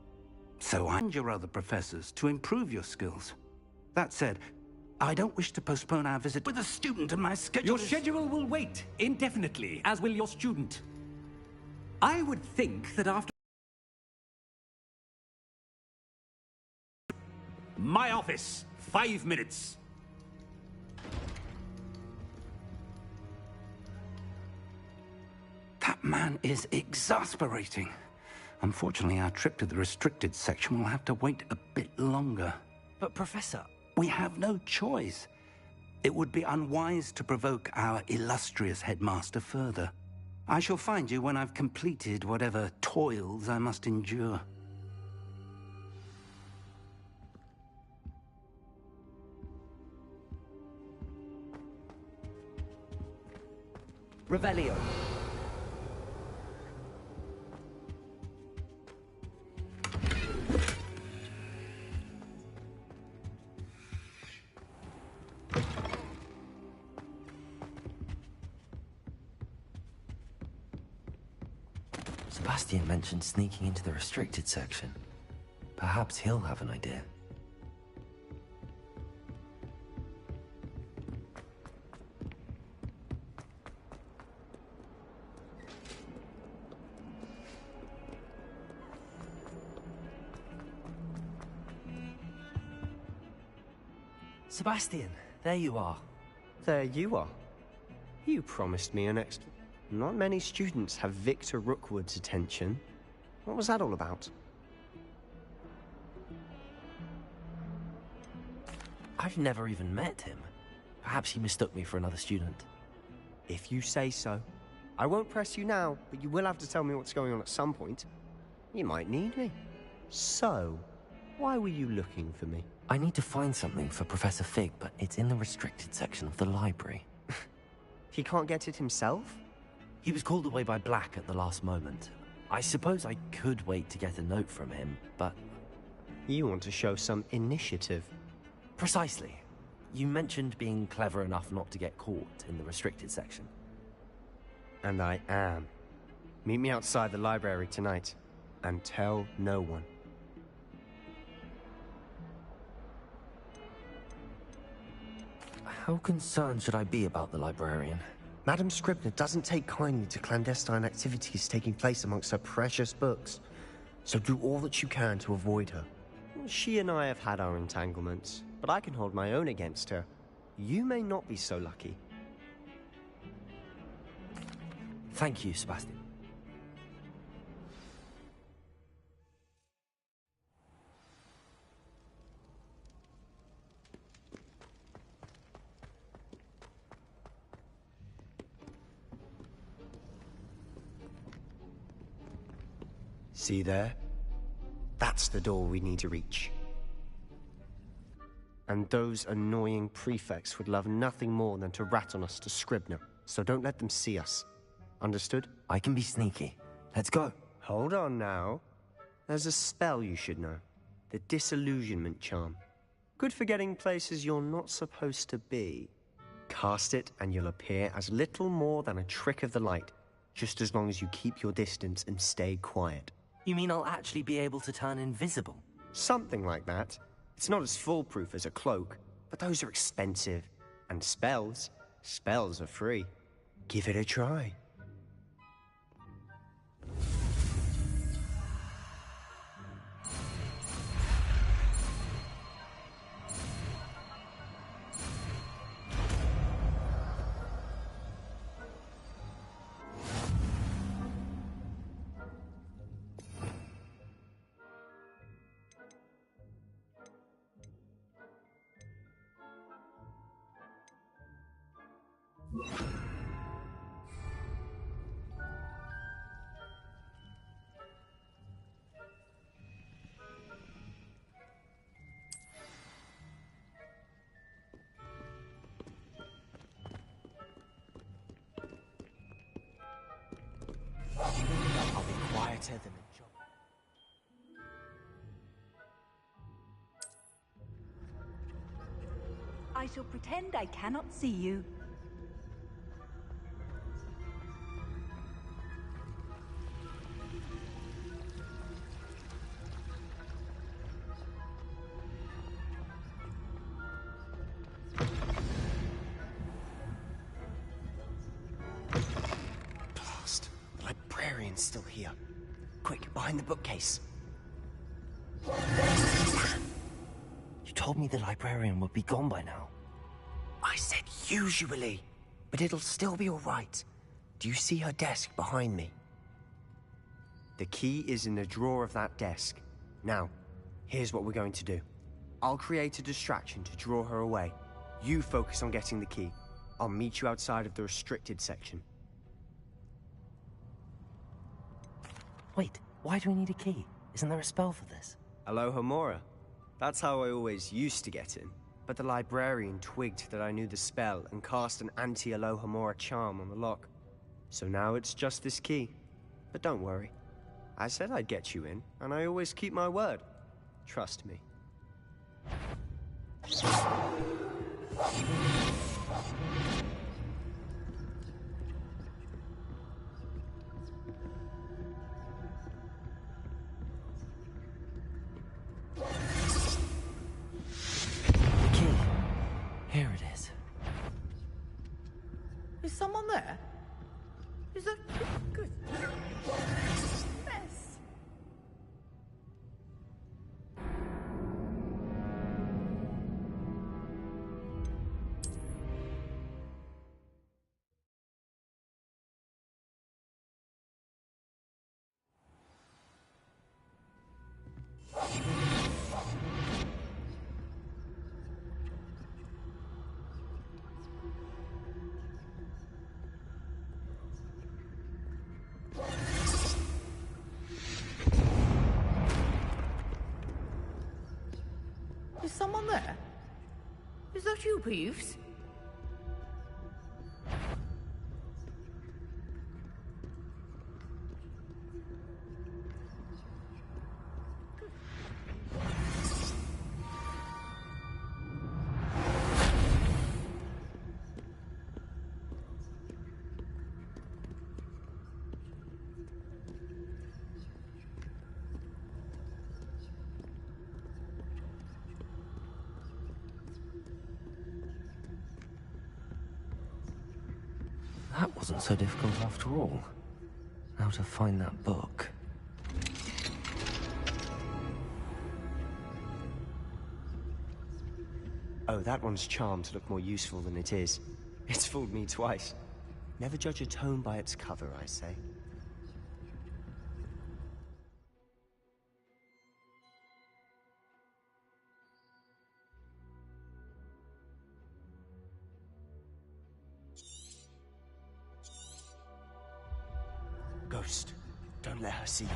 So I and your other professors to improve your skills. That said, I don't wish to postpone our visit with a student, and my schedule Your schedule will wait indefinitely, as will your student. I would think that after... My office, 5 minutes. That man is exasperating. Unfortunately, our trip to the restricted section will have to wait a bit longer. But, Professor... We have no choice. It would be unwise to provoke our illustrious headmaster further. I shall find you when I've completed whatever toils I must endure. Revelio. Sebastian mentioned sneaking into the restricted section. Perhaps he'll have an idea. Sebastian, there you are. There you are. You promised me an extra... Not many students have Victor Rookwood's attention. What was that all about? I've never even met him. Perhaps he mistook me for another student. If you say so. I won't press you now, but you will have to tell me what's going on at some point. You might need me. So, why were you looking for me? I need to find something for Professor Fig, but it's in the restricted section of the library. He can't get it himself? He was called away by Black at the last moment. I suppose I could wait to get a note from him, but... You want to show some initiative. Precisely. You mentioned being clever enough not to get caught in the restricted section. And I am. Meet me outside the library tonight, and tell no one. How concerned should I be about the librarian? Madam Scribner doesn't take kindly to clandestine activities taking place amongst her precious books, so do all that you can to avoid her. She and I have had our entanglements, but I can hold my own against her. You may not be so lucky. Thank you, Sebastian. See there? That's the door we need to reach. And those annoying prefects would love nothing more than to rat on us to Scribner, so don't let them see us. Understood? I can be sneaky. Let's go. Hold on now. There's a spell you should know. The Disillusionment Charm. Good for getting places you're not supposed to be. Cast it and you'll appear as little more than a trick of the light, just as long as you keep your distance and stay quiet. You mean I'll actually be able to turn invisible? Something like that. It's not as foolproof as a cloak, but those are expensive. And spells are free. Give it a try. I'll be quieter than a job. I shall pretend I cannot see you. It's still here. Quick, behind the bookcase. You told me the librarian would be gone by now. I said usually, but it'll still be all right. Do you see her desk behind me? The key is in the drawer of that desk. Now, here's what we're going to do. I'll create a distraction to draw her away. You focus on getting the key. I'll meet you outside of the restricted section. Wait, why do we need a key? Isn't there a spell for this? Alohomora. That's how I always used to get in. But the librarian twigged that I knew the spell and cast an anti-Alohomora charm on the lock. So now it's just this key. But don't worry. I said I'd get you in, and I always keep my word. Trust me. Here it is. Is someone there? Is that good? Mess. Is someone there? Is that you, Peeves? That wasn't so difficult after all. How to find that book. Oh, that one's charmed to look more useful than it is. It's fooled me twice. Never judge a tome by its cover, I say. Ghost, don't let her see you.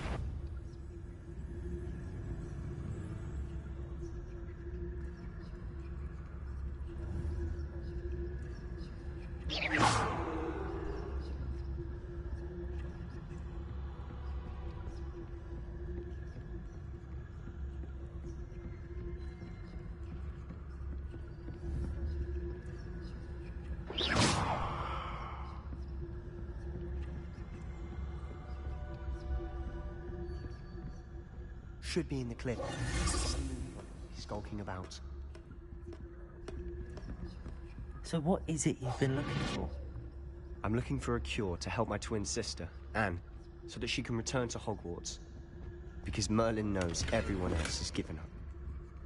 Should be in the cliff. Skulking about. So what is it you've been looking for? I'm looking for a cure to help my twin sister, Anne, so that she can return to Hogwarts. Because Merlin knows everyone else has given up.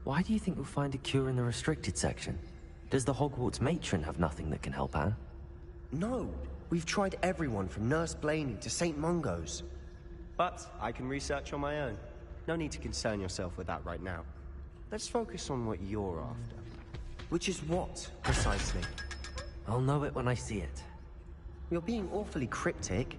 Why do you think we'll find a cure in the restricted section? Does the Hogwarts matron have nothing that can help Anne? No! We've tried everyone from Nurse Blaney to St. Mungo's. But I can research on my own. No need to concern yourself with that right now. Let's focus on what you're after. Which is what, precisely? I'll know it when I see it. You're being awfully cryptic.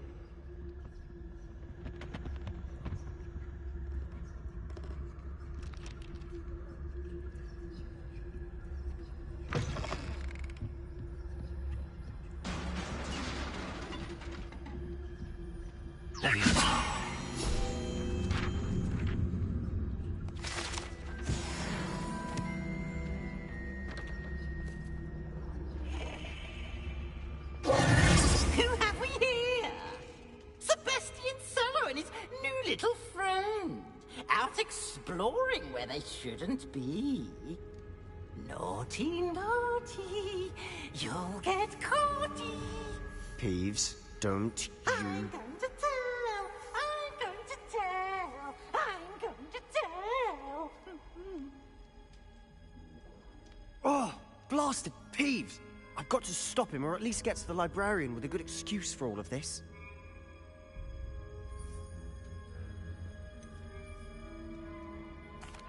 Shouldn't be. Naughty, naughty, you'll get caughty. Peeves, don't you... I'm going to tell blasted Peeves! I've got to stop him, or at least get to the librarian with a good excuse for all of this.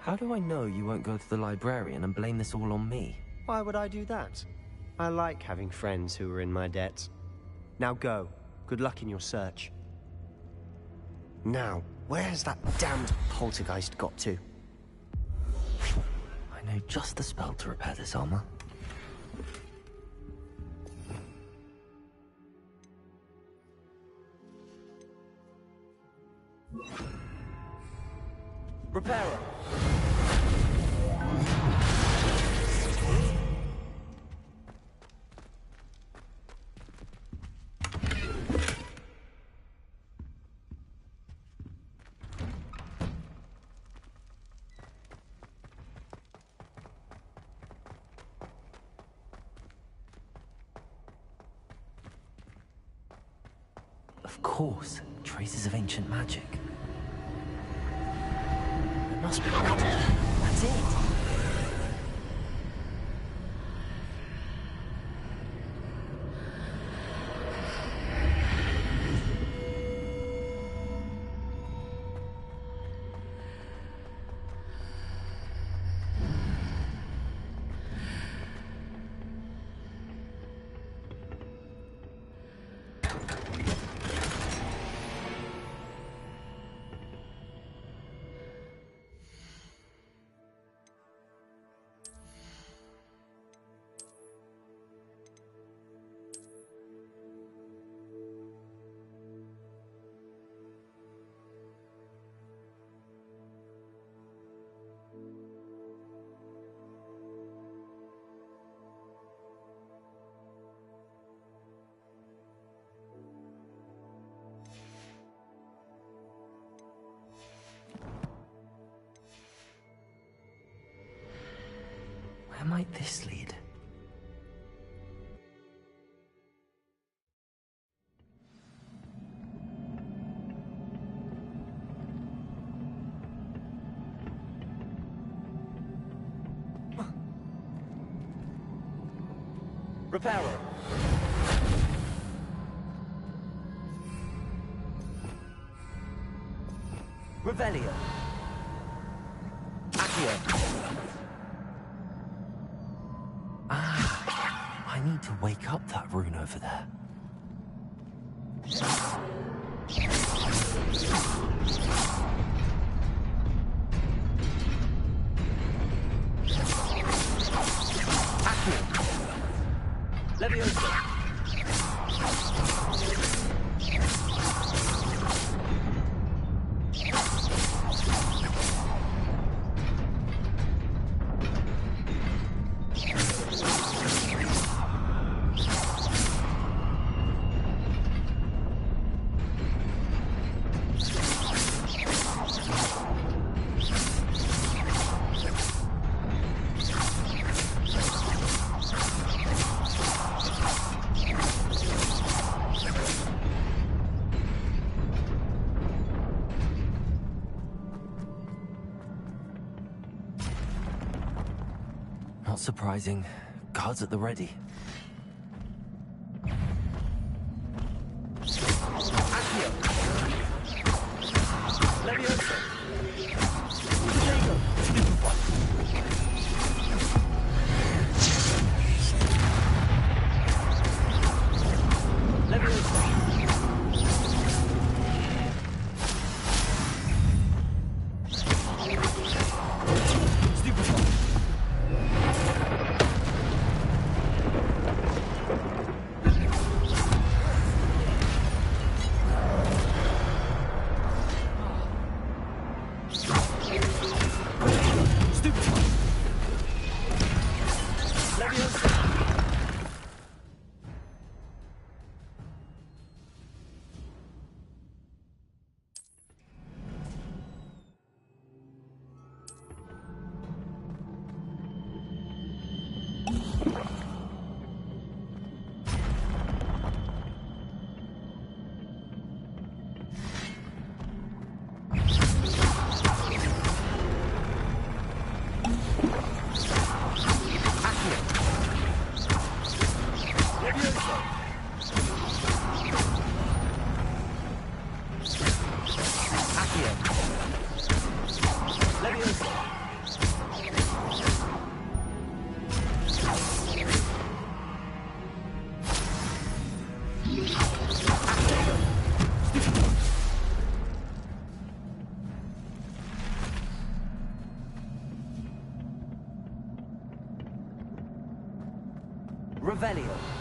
How do I know you won't go to the librarian and blame this all on me? Why would I do that? I like having friends who are in my debt. Now go. Good luck in your search. Now, where's that damned poltergeist got to? I know just the spell to repair this armor. Repairer! Of course, traces of ancient magic. It must be right. That's it. Where might this lead? Repairer! Revelio! Accio! I need to wake up that rune over there. Accio! Leviosa! Not surprising. Guards at the ready. Accio! Leviosa! Revelio.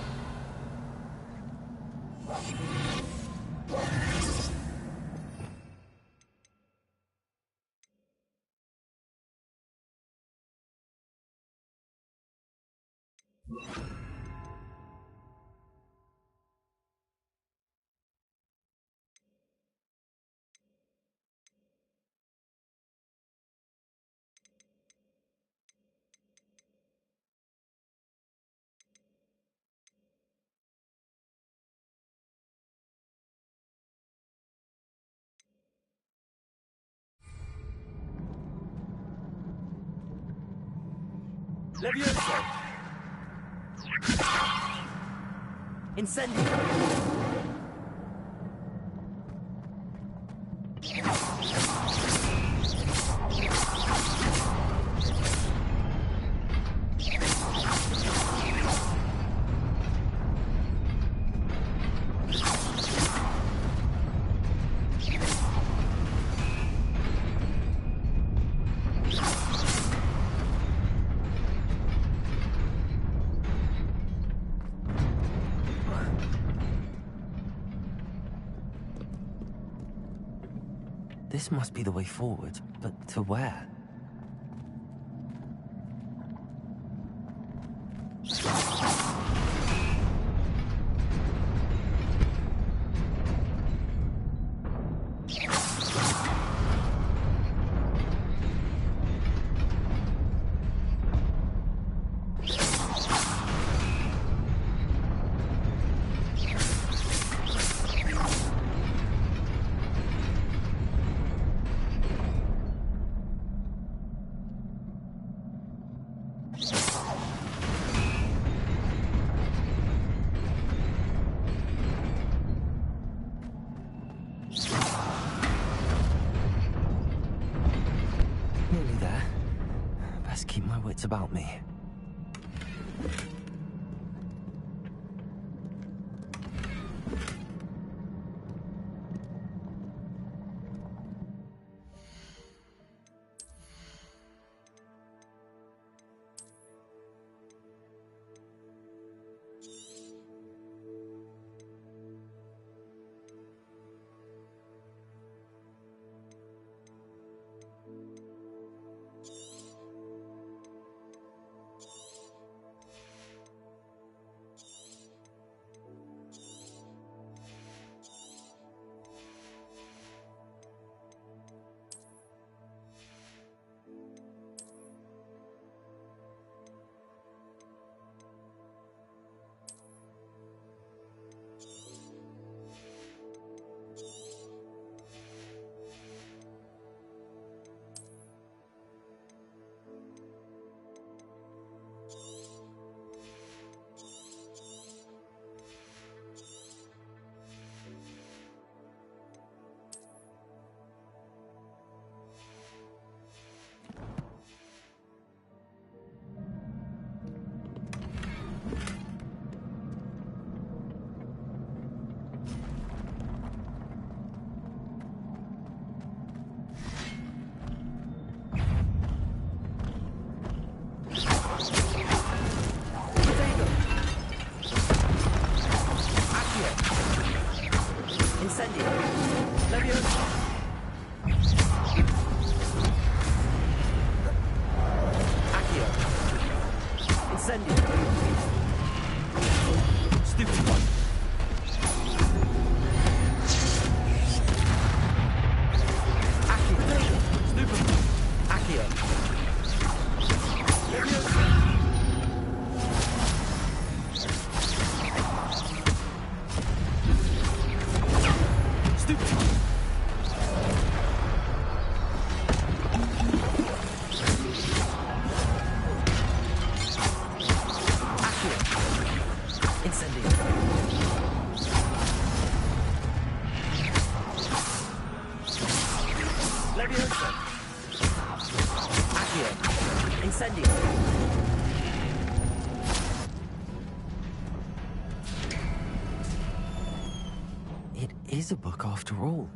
Levioso! Incendio! This must be the way forward, but to where? Nearly there. Best keep my wits about me. Accio. Incendio. It is a book after all.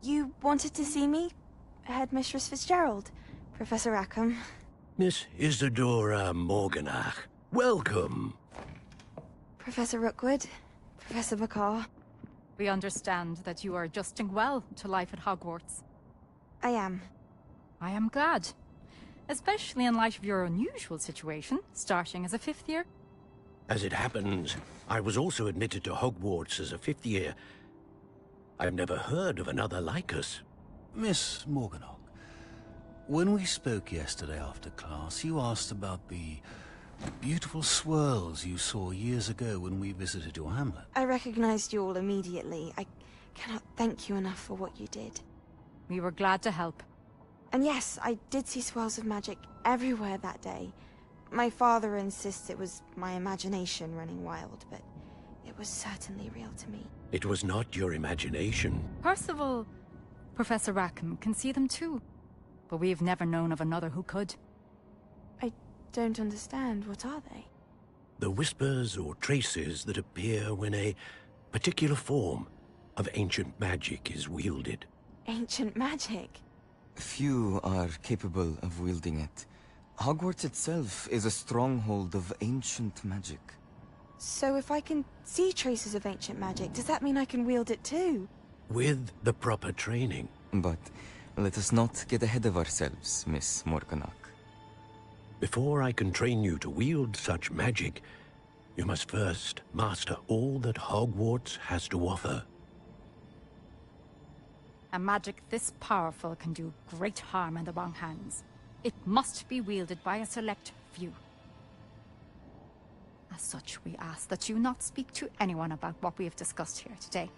You wanted to see me? Headmistress Fitzgerald, Professor Rackham. Miss Isadora Morganach, welcome. Professor Rookwood, Professor Bakar. We understand that you are adjusting well to life at Hogwarts. I am. I am glad. Especially in light of your unusual situation, starting as a 5th year. As it happens, I was also admitted to Hogwarts as a 5th year. I've never heard of another like us. Miss Morganach, when we spoke yesterday after class, you asked about the beautiful swirls you saw years ago when we visited your hamlet. I recognized you all immediately. I cannot thank you enough for what you did. We were glad to help. And yes, I did see swirls of magic everywhere that day. My father insists it was my imagination running wild, but it was certainly real to me. It was not your imagination. Percival, Professor Rackham can see them too. But we've never known of another who could. I don't understand. What are they? The whispers or traces that appear when a particular form of ancient magic is wielded. Ancient magic? Few are capable of wielding it. Hogwarts itself is a stronghold of ancient magic. So if I can see traces of ancient magic, does that mean I can wield it too? With the proper training. But let us not get ahead of ourselves, Miss Morganach. Before I can train you to wield such magic, you must first master all that Hogwarts has to offer. A magic this powerful can do great harm in the wrong hands. It must be wielded by a select few. As such, we ask that you not speak to anyone about what we have discussed here today.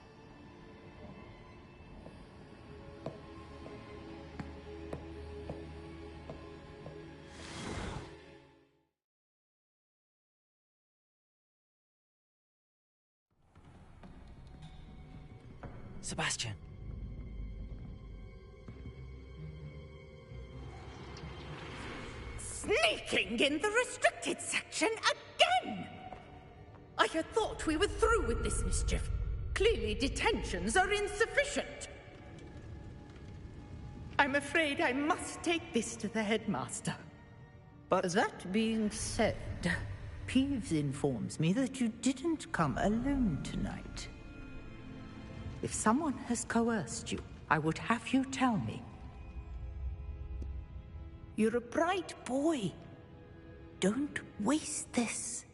Sebastian. Sneaking in the restricted section again! I had thought we were through with this mischief. Clearly detentions are insufficient. I'm afraid I must take this to the headmaster. But that being said, Peeves informs me that you didn't come alone tonight. If someone has coerced you, I would have you tell me. You're a bright boy. Don't waste this.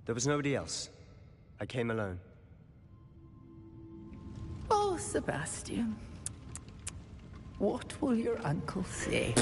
There was nobody else. I came alone. Oh, Sebastian. What will your uncle say?